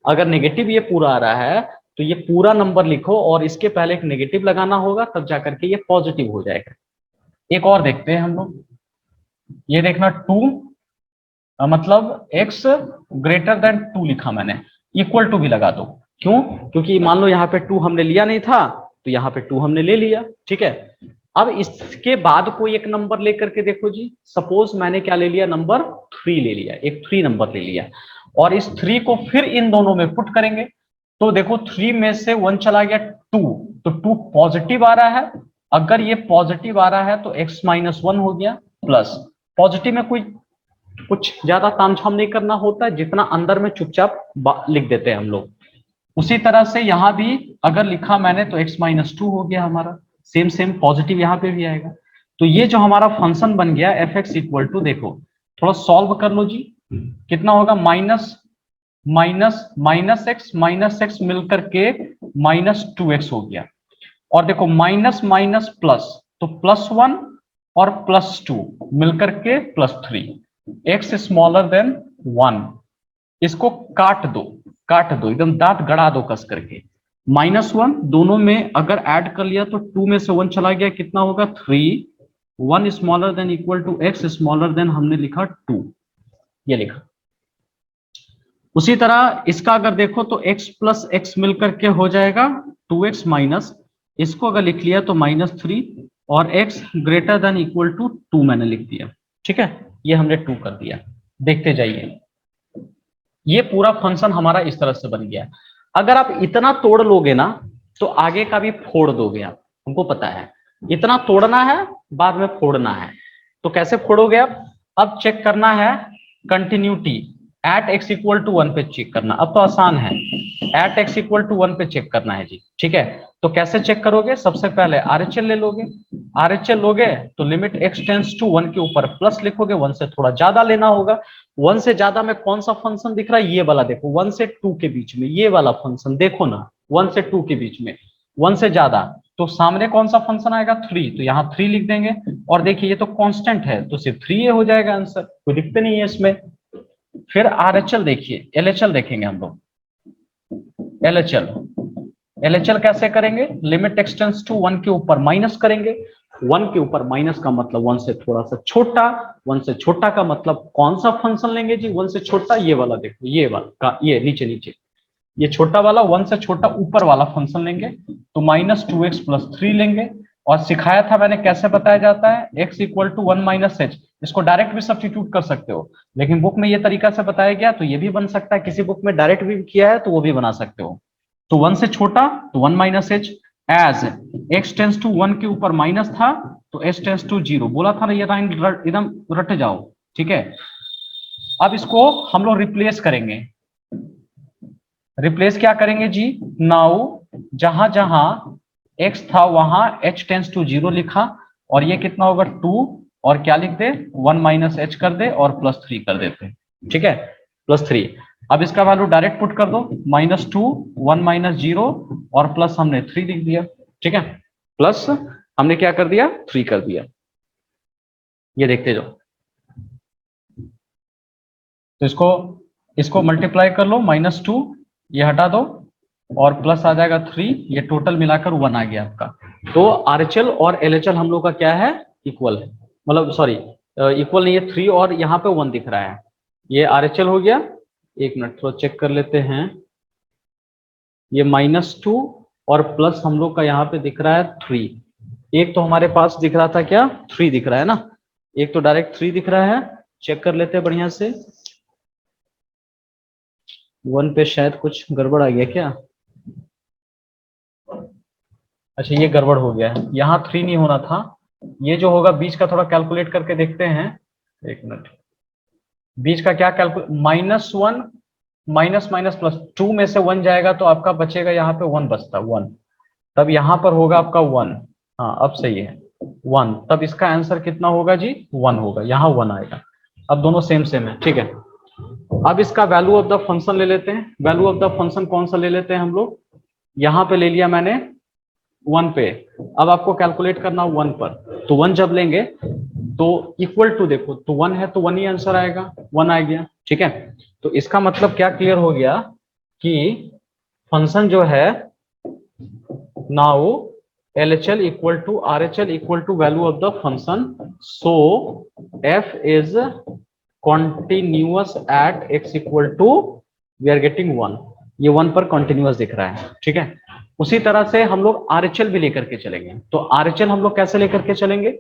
अगर नेगेटिव ये पूरा आ रहा है तो ये पूरा नंबर लिखो और इसके पहले एक नेगेटिव लगाना होगा, तब जाकर के ये पॉजिटिव हो जाएगा। एक और देखते हैं हम लोग, ये देखना 2 मतलब x ग्रेटर देन 2 लिखा मैंने, इक्वल टू भी लगा दो। क्यों, क्योंकि मान लो यहाँ पे 2 हमने लिया नहीं था तो यहाँ पे 2 हमने ले लिया, ठीक है। अब इसके बाद कोई एक नंबर लेकर के देखो जी, सपोज मैंने क्या ले लिया, नंबर 3 ले लिया, एक 3 नंबर ले लिया, और इस 3 को फिर इन दोनों में पुट करेंगे तो देखो 3 में से 1 चला गया 2, तो 2 पॉजिटिव आ रहा है। अगर ये पॉजिटिव आ रहा है तो x-1 हो गया प्लस, पॉजिटिव में कोई कुछ ज्यादा तामझाम नहीं करना होता, जितना अंदर में चुपचाप लिख देते हैं हम लोग। उसी तरह से यहां भी अगर लिखा मैंने तो x-2 हो गया हमारा, सेम पॉजिटिव यहां पे भी आएगा। तो ये जो हमारा फंक्शन बन गया f(x) इक्वल टू, देखो थोड़ा सॉल्व कर लो जी, कितना होगा, माइनस एक्स मिलकर के -2x हो गया, और देखो माइनस माइनस प्लस तो +1 और +2 मिलकर के +3, x स्मॉलर देन 1। इसको काट दो एकदम दांत गड़ा दो कस करके, -1 दोनों में अगर ऐड कर लिया तो 2 में से 1 चला गया, कितना होगा 3, 1 smaller than equal to x smaller than हमने लिखा 2, ये लिखा। उसी तरह इसका अगर देखो तो x प्लस x मिलकर के हो जाएगा 2x माइनस, इसको अगर लिख लिया तो -3, और x greater than equal to 2 मैंने लिख दिया, ठीक है, ये हमने 2 कर दिया। देखते जाइए, ये पूरा फंक्शन हमारा इस तरह से बन गया। अगर आप इतना तोड़ लोगे ना तो आगे का भी फोड़ दोगे आप, हमको पता है, इतना तोड़ना है बाद में फोड़ना है। तो कैसे फोड़ोगे आप, अब चेक करना है continuity, at x equal to 1 पे चेक करना। अब तो आसान है, एट x इक्वल टू 1 पे चेक करना है जी, ठीक है। तो कैसे चेक करोगे, सबसे पहले RHL ले लोगे, RHL लोगे तो लिमिट x टेंस टू 1 के ऊपर प्लस लिखोगे, 1 से थोड़ा ज्यादा लेना होगा। 1 से ज्यादा में कौन सा फंक्शन दिख रहा है, ये वाला देखो, 1 से 2 के बीच में ये वाला फंक्शन देखो ना, 1 से 2 के बीच में, 1 से ज्यादा तो सामने कौन सा फंक्शन आएगा, 3, तो यहाँ 3 लिख देंगे। और देखिए ये तो कांस्टेंट है तो सिर्फ 3 ये हो जाएगा आंसर, कोई दिक्कत नहीं है इसमें। फिर RHL देखिए, LHL देखेंगे हम लोग, LHL कैसे करेंगे, लिमिट x टेंस टू 1 के ऊपर माइनस करेंगे, 1 के ऊपर माइनस का मतलब 1 से थोड़ा सा छोटा, 1 से छोटा का मतलब कौन सा फंक्शन लेंगे जी, 1 से छोटा ये वाला, देखो ये वाला, ये नीचे ये छोटा वाला, 1 से छोटा ऊपर वाला फंक्शन लेंगे तो -2x + 3 लेंगे। और सिखाया था मैंने कैसे बताया जाता है, x इक्वल टू 1 - h, इसको डायरेक्ट भी सब्स्टिट्यूट कर सकते हो, लेकिन बुक में ये तरीका से बताया गया तो ये भी बन सकता है, किसी बुक में डायरेक्ट भी किया है तो वो भी बना सकते हो। तो 1 से छोटा तो 1 - h, as x tends to 1 के ऊपर माइनस था तो h टेंस टू 0, बोला था ना, ये लाइन एकदम रट जाओ, ठीक है। अब इसको हम लोग रिप्लेस करेंगे, रिप्लेस क्या करेंगे जी, नाउ जहां जहां x था वहां h टेंस टू 0 लिखा, और ये कितना होगा 2, और क्या लिख दे 1 - h कर दे और +3 कर देते, ठीक है, +3। अब इसका वैल्यू डायरेक्ट पुट कर दो, -2 1 - 0 और प्लस हमने 3 लिख दिया, ठीक है, प्लस हमने क्या कर दिया 3 कर दिया। ये देखते जाओ, तो इसको मल्टीप्लाई कर लो, -2 ये हटा दो और प्लस आ जाएगा 3, ये टोटल मिलाकर 1 आ गया आपका। तो RHL और LHL हम लोग का क्या है, इक्वल है, मतलब सॉरी इक्वल नहीं है, 3 और यहाँ पे 1 दिख रहा है, ये RHL हो गया। एक मिनट थोड़ा चेक कर लेते हैं, ये -2 और प्लस हम लोग का यहाँ पे दिख रहा है 3, एक तो हमारे पास दिख रहा था क्या, 3 दिख रहा है ना, एक तो डायरेक्ट 3 दिख रहा है, चेक कर लेते हैं बढ़िया से। 1 पे शायद कुछ गड़बड़ आ गया क्या, अच्छा ये गड़बड़ हो गया है, यहाँ 3 नहीं होना था, ये जो होगा बीच का थोड़ा कैलकुलेट करके देखते हैं। एक मिनट, बीच का क्या कैलकुलेट, -1 माइनस माइनस प्लस, 2 में से 1 जाएगा तो आपका बचेगा यहाँ पे 1 बचता 1, तब यहाँ पर होगा आपका 1, हाँ अब सही है 1, तब इसका आंसर कितना होगा जी, 1 होगा, यहाँ 1 आएगा। अब दोनों सेम सेम है, ठीक है। अब इसका वैल्यू ऑफ द फंक्शन ले लेते हैं, वैल्यू ऑफ द फंक्शन कौन सा ले लेते हैं हम लोग, यहाँ पे ले लिया मैंने 1 पे, अब आपको कैलकुलेट करना 1 पर, तो 1 जब लेंगे तो इक्वल टू, देखो तो 1 है तो 1 ही आंसर आएगा, 1 आ गया, ठीक है। तो इसका मतलब क्या क्लियर हो गया कि फंक्शन जो है now LHL equal to RHL equal to value of the function, so f is continuous at x equal to, we are getting 1, ये 1 पर कॉन्टिन्यूअस दिख रहा है, ठीक है। उसी तरह से हम लोग RHL भी लेकर के चलेंगे, तो RHL हम लोग कैसे लेकर के चलेंगे,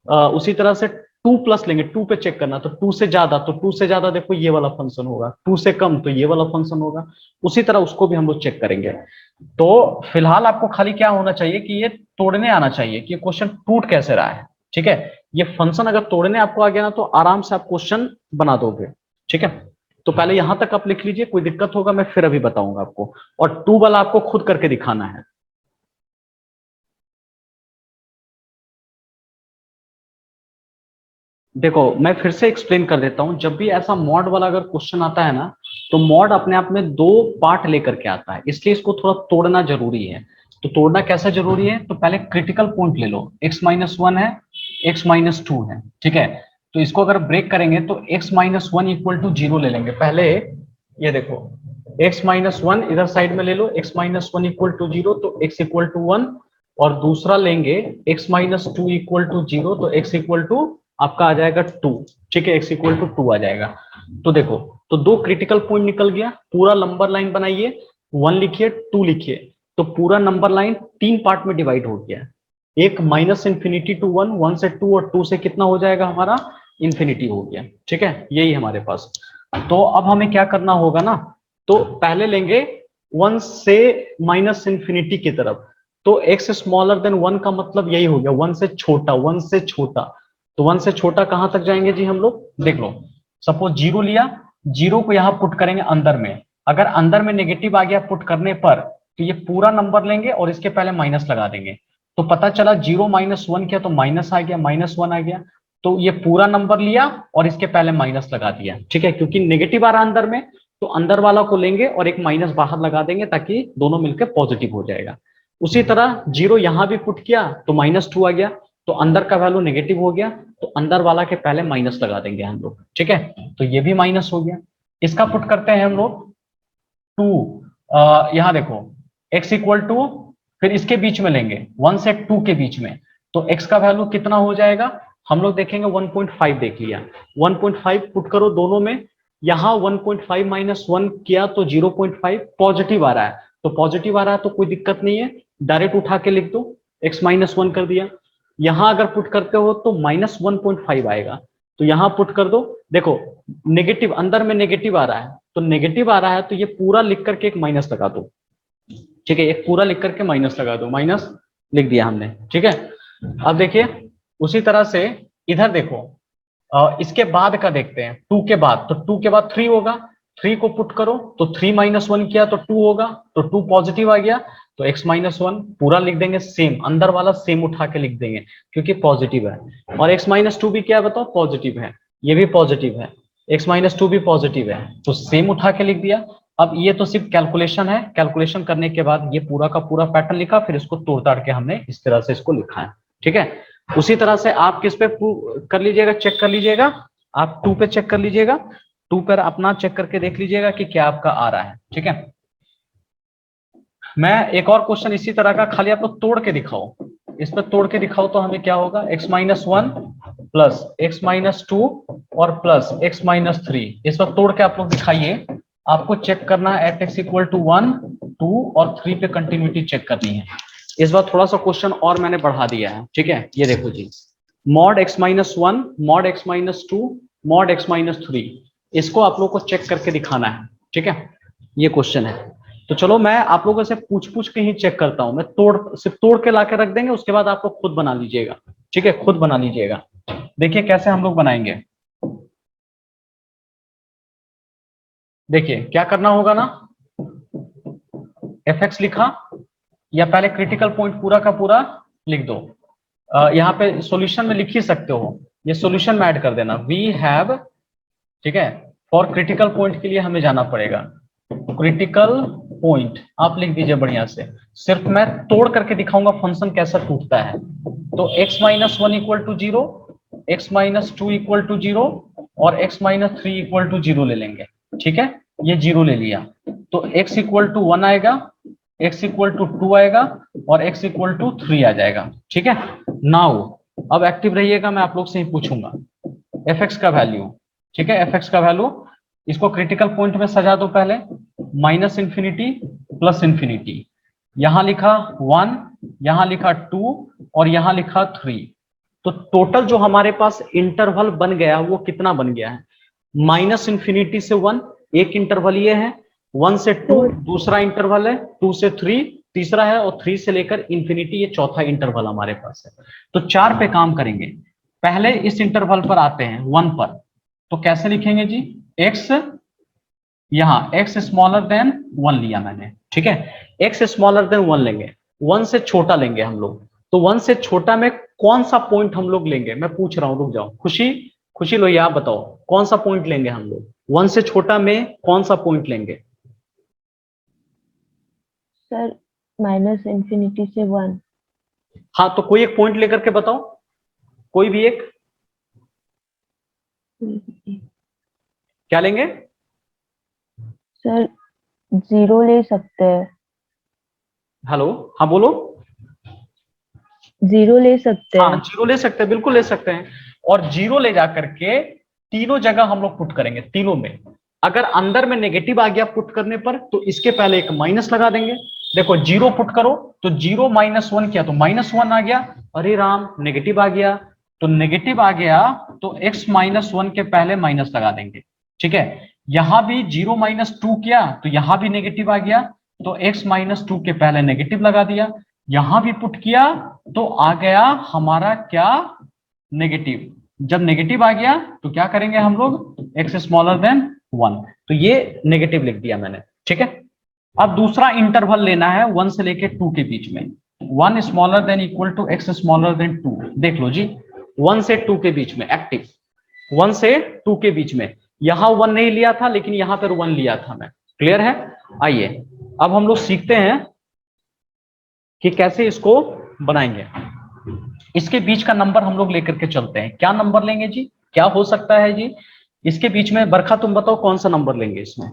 उसी तरह से 2 प्लस लेंगे, 2 पे चेक करना, तो 2 से ज्यादा, तो 2 से ज्यादा देखो ये वाला फंक्शन होगा, 2 से कम तो ये वाला फंक्शन होगा, उसी तरह उसको भी हम लोग चेक करेंगे। तो फिलहाल आपको खाली क्या होना चाहिए कि ये तोड़ने आना चाहिए कि क्वेश्चन टूट कैसे रहा है, ठीक है। ये फंक्शन अगर तोड़ने आपको आ गया ना तो आराम से आप क्वेश्चन बना दोगे, ठीक है। तो पहले यहां तक आप लिख लीजिए, कोई दिक्कत होगा मैं फिर अभी बताऊंगा आपको, और 2 वाला आपको खुद करके दिखाना है। देखो मैं फिर से एक्सप्लेन कर देता हूं, जब भी ऐसा मॉड वाला अगर क्वेश्चन आता है ना, तो मॉड अपने आप में 2 पार्ट लेकर के आता है, इसलिए इसको थोड़ा तोड़ना जरूरी है। तो तोड़ना कैसा जरूरी है, तो पहले क्रिटिकल पॉइंट ले लो, x-1 है, x-2 है, ठीक है। तो इसको अगर ब्रेक करेंगे तो x-1 इक्वल टू 0 ले लेंगे पहले, ये देखो x-1 इधर साइड में ले लो, x-1 इक्वल टू 0 तो x इक्वल टू 1, और दूसरा लेंगे x-2 इक्वल टू 0 तो x इक्वल टू आपका आ जाएगा 2, ठीक है, x इक्वल टू 2 आ जाएगा। तो देखो, तो 2 क्रिटिकल पॉइंट निकल गया, पूरा नंबर लाइन बनाइए, 1 लिखिए 2 लिखिए, तो पूरा नंबर लाइन 3 पार्ट में डिवाइड हो गया, एक -∞ टू 1, 1 से 2 और 2 से कितना हो जाएगा हमारा इंफिनिटी हो गया, ठीक है, यही हमारे पास। तो अब हमें क्या करना होगा ना, तो पहले लेंगे 1 से -∞ की तरफ, तो x स्मॉलर देन 1 का मतलब यही हो गया 1 से छोटा, 1 से छोटा, तो 1 से छोटा कहां तक जाएंगे जी हम लोग, देख लो सपोज 0 लिया, 0 को यहां पुट करेंगे अंदर में, अगर अंदर में नेगेटिव आ गया पुट करने पर तो ये पूरा नंबर लेंगे और इसके पहले माइनस लगा देंगे, तो पता चला 0 - 1 किया तो माइनस आ गया, -1 आ गया, तो ये पूरा नंबर लिया और इसके पहले माइनस लगा दिया, ठीक है, क्योंकि नेगेटिव आ रहा अंदर में, तो अंदर वाला को लेंगे और एक माइनस बाहर लगा देंगे ताकि दोनों मिलकर पॉजिटिव हो जाएगा। उसी तरह 0 यहां भी पुट किया तो -2 आ गया, तो अंदर का वैल्यू नेगेटिव हो गया, तो अंदर वाला के पहले माइनस लगा देंगे हम लोग, ठीक है, तो ये भी माइनस हो गया। इसका पुट करते हैं हम लोग 2, यहां देखो x इक्वल टू, फिर इसके बीच में लेंगे 1 से 2 के बीच में, तो x का वैल्यू कितना हो जाएगा, हम लोग देखेंगे 1.5 देख लिया, 1.5 पुट करो दोनों में, यहां 1.5 - 1 किया तो 0.5 पॉजिटिव आ रहा है, तो पॉजिटिव आ रहा है तो कोई दिक्कत नहीं है, डायरेक्ट उठा के लिख दो, x -1 कर दिया, यहां अगर पुट करते हो तो -1.5 आएगा, तो यहां पुट कर दो, देखो नेगेटिव अंदर में नेगेटिव आ रहा है, तो नेगेटिव आ रहा है तो ये पूरा लिख करके एक माइनस लगा दो, ठीक है, एक पूरा लिख करके माइनस लगा दो, माइनस लिख दिया हमने, ठीक है। अब देखिए उसी तरह से इधर देखो, इसके बाद का देखते हैं 2 के बाद, तो 2 के बाद 3 होगा, 3 को पुट करो तो 3 - 1 किया तो 2 होगा, तो 2 पॉजिटिव आ गया, तो x -1 पूरा लिख देंगे सेम, अंदर वाला सेम उठा के लिख देंगे क्योंकि पॉजिटिव है, और x -2 भी क्या बताओ पॉजिटिव है, ये भी पॉजिटिव है, x -2 भी पॉजिटिव है, तो सेम उठा के लिख दिया। अब ये तो सिर्फ कैलकुलेशन है, कैलकुलेशन करने के बाद ये पूरा का पूरा पैटर्न लिखा, फिर इसको तोड़ ताड़ के हमने इस तरह से इसको लिखा है, ठीक है। उसी तरह से आप किस पे कर लीजिएगा, चेक कर लीजिएगा, आप 2 पे चेक कर लीजिएगा, 2 पर अपना चेक करके देख लीजिएगा कि क्या आपका आ रहा है, ठीक है। मैं एक और क्वेश्चन इसी तरह का, खाली आप लोग तोड़ के दिखाओ, इस पर तोड़ के दिखाओ तो हमें क्या होगा, x -1 प्लस x -2 और प्लस x -3, इस पर तोड़ के आप लोग दिखाइए, आपको चेक करना है एट x इक्वल टू 1, 2 और 3 पे कंटिन्यूटी चेक करनी है, इस बार थोड़ा सा क्वेश्चन और मैंने बढ़ा दिया है, ठीक है। ये देखो जी, mod x minus one, mod x minus two, mod x minus three, इसको आप लोग को चेक करके दिखाना है, ठीक है। ये क्वेश्चन है, तो चलो मैं आप लोगों से पूछ के ही चेक करता हूं। मैं सिर्फ तोड़ के ला के रख देंगे, उसके बाद आप लोग खुद बना लीजिएगा, ठीक है, खुद बना लीजिएगा। देखिए कैसे हम लोग बनाएंगे। देखिए क्या करना होगा ना, एफ एक्स लिखा, या पहले क्रिटिकल पॉइंट पूरा का पूरा लिख दो। यहाँ पे सॉल्यूशन में लिख ही सकते हो, ये सॉल्यूशन में ऐड कर देना, वी हैव, ठीक है। फॉर क्रिटिकल पॉइंट के लिए हमें जाना पड़ेगा, क्रिटिकल पॉइंट आप लिख दीजिए बढ़िया से। सिर्फ मैं तोड़ करके दिखाऊंगा फंक्शन कैसा टूटता है। तो x minus one equal to zero, x minus two equal to zero, और x minus three equal to zero ले लेंगे, ठीक है। ये जीरो ले लिया तो x इक्वल टू वन आएगा, x इक्वल टू टू आएगा, और x इक्वल टू थ्री आ जाएगा, ठीक है। नाउ अब एक्टिव रहिएगा, मैं आप लोग से ही पूछूंगा एफ एक्स का वैल्यू, ठीक है। एफ एक्स का वैल्यू, इसको क्रिटिकल पॉइंट में सजा दो पहले, माइनस इंफिनिटी प्लस इंफिनिटी, यहां लिखा वन, यहां लिखा टू, और यहां लिखा थ्री। तो टोटल जो हमारे पास इंटरवल बन गया वो कितना बन गया है, माइनस इंफिनिटी से वन एक इंटरवल ये है, वन से टू दूसरा इंटरवल है, टू से थ्री तीसरा है, और थ्री से लेकर इंफिनिटी ये चौथा इंटरवल हमारे पास है। तो चार पे काम करेंगे। पहले इस इंटरवल पर आते हैं वन पर, तो कैसे लिखेंगे जी, x, यहां x स्मॉलर देन वन लिया मैंने, ठीक है। x स्मॉलर देन वन लेंगे, वन से छोटा लेंगे हम लोग। तो वन से छोटा में कौन सा पॉइंट हम लोग लेंगे, मैं पूछ रहा हूं, रुक जाओ, खुशी खुशी लोहिया आप बताओ कौन सा पॉइंट लेंगे हम लोग, वन से छोटा में कौन सा पॉइंट लेंगे। सर माइनस इंफिनिटी से वन। हाँ तो कोई एक पॉइंट लेकर के बताओ, कोई भी एक, क्या लेंगे। सर जीरो ले सकते हैं। हेलो, हाँ बोलो। जीरो ले सकते हाँ हैं। जीरो ले सकते हैं, बिल्कुल ले सकते हैं। और जीरो ले जाकर के तीनों जगह हम लोग पुट करेंगे, तीनों में। अगर अंदर में नेगेटिव आ गया पुट करने पर, तो इसके पहले एक माइनस लगा देंगे। देखो जीरो पुट करो तो जीरो माइनस वन किया तो माइनस वन आ गया, अरे राम नेगेटिव आ गया, तो नेगेटिव आ गया तो x माइनस वन के पहले माइनस लगा देंगे, ठीक है। यहां भी जीरो माइनस टू किया तो यहां भी नेगेटिव आ गया, तो x माइनस टू के पहले नेगेटिव लगा दिया। यहां भी पुट किया तो आ गया हमारा क्या, नेगेटिव। जब नेगेटिव आ गया तो क्या करेंगे हम लोग, x स्मॉलर देन वन, तो ये नेगेटिव लिख दिया मैंने, ठीक है। अब दूसरा इंटरवल लेना है वन से लेके टू के बीच में, one smaller than equal to x smaller than two. देख लो जी, वन से टू के बीच में एक्टिव, वन से टू के बीच में, यहां वन नहीं लिया था लेकिन यहां पर वन लिया था मैं, क्लियर है। आइए अब हम लोग सीखते हैं कि कैसे इसको बनाएंगे। इसके बीच का नंबर हम लोग लेकर के चलते हैं, क्या नंबर लेंगे जी, क्या हो सकता है जी इसके बीच में, बरखा तुम बताओ कौन सा नंबर लेंगे इसमें।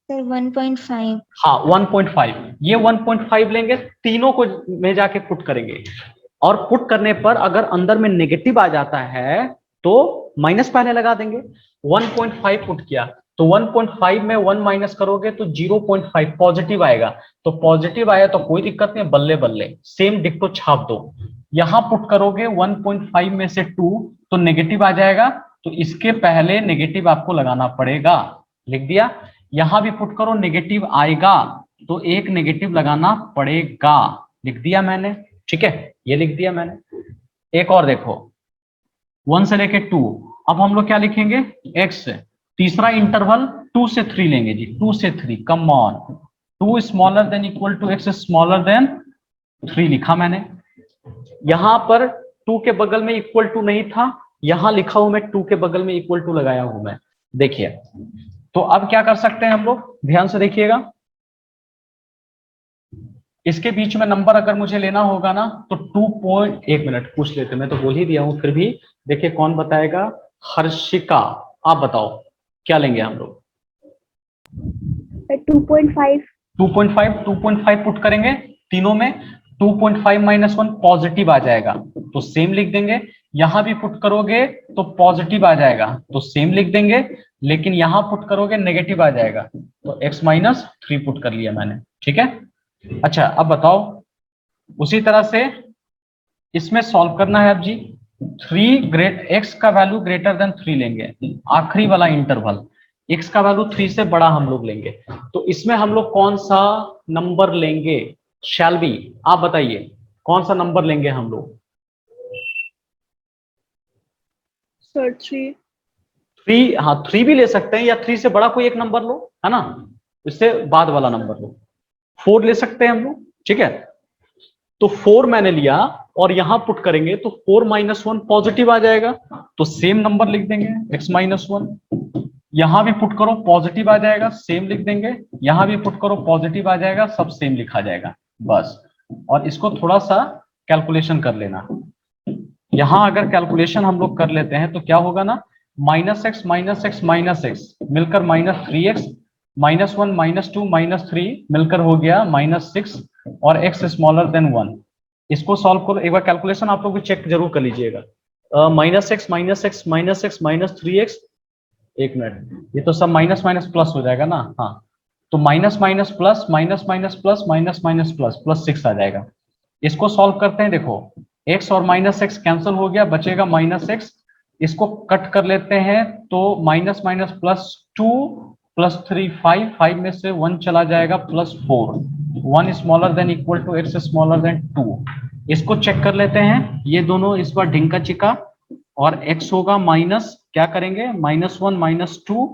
सर 1.5। हाँ 1.5, ये 1.5 लेंगे, तीनों को में जाके पुट करेंगे, और पुट करने पर अगर अंदर में नेगेटिव आ जाता है तो माइनस पहले लगा देंगे। 1.5 पुट किया तो 1.5 में 1 माइनस करोगे तो 0.5 पॉजिटिव आएगा, तो पॉजिटिव आया तो कोई दिक्कत नहीं, बल्ले बल्ले सेम डिक्टो छाप दो। यहां पुट करोगे 1.5 में से 2 तो नेगेटिव आ जाएगा, तो इसके पहले नेगेटिव आपको लगाना पड़ेगा, लिख दिया। यहां भी पुट करो नेगेटिव आएगा तो एक नेगेटिव लगाना पड़ेगा, लिख दिया मैंने, ठीक है, ये लिख दिया मैंने। एक और देखो, वन से लेके टू, अब हम लोग क्या लिखेंगे, x, तीसरा इंटरवल टू से थ्री लेंगे जी, टू से three, come on, two smaller than equal to x smaller than three लिखा मैंने। यहां पर टू के बगल में इक्वल टू नहीं था, यहां लिखा हूं मैं टू के बगल में इक्वल टू लगाया हूं मैं, देखिए। तो अब क्या कर सकते हैं हम लोग, ध्यान से देखिएगा, इसके बीच में नंबर अगर मुझे लेना होगा ना तो 1 मिनट पूछ लेते, मैं तो बोल ही दिया हूं फिर भी, देखिए कौन बताएगा, हर्षिका आप बताओ क्या लेंगे हम लोग। 2.5। 2.5 पुट करेंगे तीनों में, 2.5 माइनस वन पॉजिटिव आ जाएगा तो सेम लिख देंगे, यहां भी पुट करोगे तो पॉजिटिव आ जाएगा तो सेम लिख देंगे, लेकिन यहां पुट करोगे नेगेटिव आ जाएगा तो x माइनस थ्री पुट कर लिया मैंने, ठीक है। अच्छा अब बताओ, उसी तरह से इसमें सॉल्व करना है अब जी। 3 ग्रेट x का वैल्यू ग्रेटर देन 3 लेंगे, आखिरी वाला इंटरवल x का वैल्यू 3 से बड़ा हम लोग लेंगे। तो इसमें हम लोग कौन सा नंबर लेंगे? शैल बी, आप बताइए कौन सा नंबर लेंगे हम लोग? सर 3। 3, हाँ 3 भी ले सकते हैं, या 3 से बड़ा कोई एक नंबर लो, है ना, इससे बाद वाला नंबर लो। 4 ले सकते हैं हम लोग, ठीक है। तो 4 मैंने लिया और यहां पुट करेंगे तो 4 - 1 पॉजिटिव आ जाएगा, तो सेम नंबर लिख देंगे x - 1। यहां भी पुट करो पॉजिटिव आ जाएगा, सेम लिख देंगे। यहां भी पुट करो पॉजिटिव आ जाएगा, सब सेम लिखा जाएगा बस। और इसको थोड़ा सा कैलकुलेशन कर लेना। यहां अगर कैलकुलेशन हम लोग कर लेते हैं तो क्या होगा ना, -x मिलकर -3x, -1 -2 -3 मिलकर हो गया -6 और x स्मॉलर देन 1। इसको सॉल्व करो, एक बार कैलकुलेशन आप लोग भी चेक जरूर कर लीजिएगा। -x -3x, एक मिनट, ये तो सब माइनस माइनस प्लस हो जाएगा ना, हाँ। तो minus minus plus minus minus plus minus minus plus plus 6 आ जाएगा। इसको सॉल्व करते हैं, देखो x और -x कैंसिल हो गया, बचेगा -x। इसको कट कर लेते हैं तो माइनस माइनस +2 +3 5 में से 1 चला जाएगा +4, 1 smaller than equal to x smaller than 2। इसको चेक कर लेते हैं, ये दोनों इस बार ढिंका चिका, और x होगा माइनस, क्या करेंगे, -1 -2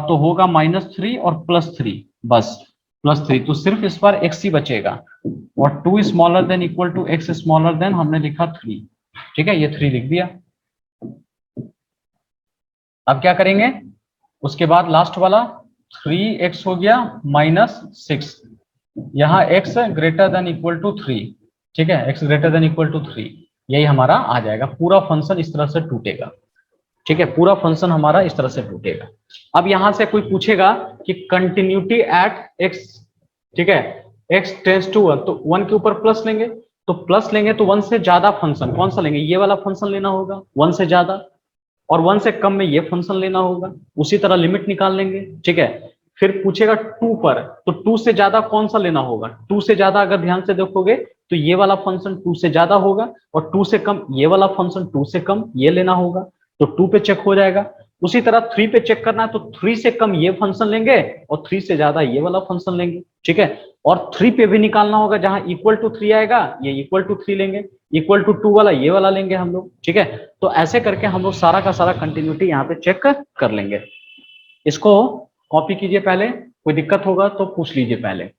तो होगा -3 और +3, बस +3, तो सिर्फ इस बार x ही बचेगा। और 2 smaller than equal to x smaller than हमने लिखा 3, ठीक है, ये 3 लिख दिया। अब क्या करेंगे, उसके बाद लास्ट वाला 3x हो गया -6, यहाँ x greater than equal to 3, ठीक है, x greater than equal to 3, यही हमारा आ जाएगा। पूरा फंक्शन इस तरह से टूटेगा, ठीक है, पूरा फंक्शन हमारा इस तरह से टूटेगा। अब यहां से कोई पूछेगा कि कंटिन्यूटी एट x, ठीक है, x टेंड्स टू 1, तो 1 के ऊपर प्लस लेंगे, तो प्लस लेंगे तो 1 से ज्यादा फंक्शन कौन सा लेंगे, ये वाला फंक्शन लेना होगा 1 से ज्यादा, और 1 से कम में ये फंक्शन लेना होगा। उसी तरह लिमिट निकाल लेंगे, ठीक है। फिर पूछेगा 2 पर, तो 2 से ज्यादा कौन सा लेना होगा, 2 से ज्यादा अगर ध्यान से देखोगे तो ये वाला फंक्शन 2 से ज्यादा होगा, और 2 से कम ये वाला फंक्शन 2 से कम ये लेना होगा, तो 2 पे चेक हो जाएगा। उसी तरह 3 पे चेक करना है तो 3 से कम ये फंक्शन लेंगे और 3 से ज्यादा ये वाला फंक्शन लेंगे, ठीक है। और 3 पे भी निकालना होगा, जहां इक्वल टू 3 आएगा ये इक्वल टू 3 लेंगे, इक्वल टू 2 वाला ये वाला लेंगे हम लोग, ठीक है। तो ऐसे करके हम लोग सारा का सारा कंटिन्यूटी यहाँ पे चेक कर लेंगे। इसको कॉपी कीजिए पहले, कोई दिक्कत होगा तो पूछ लीजिए पहले।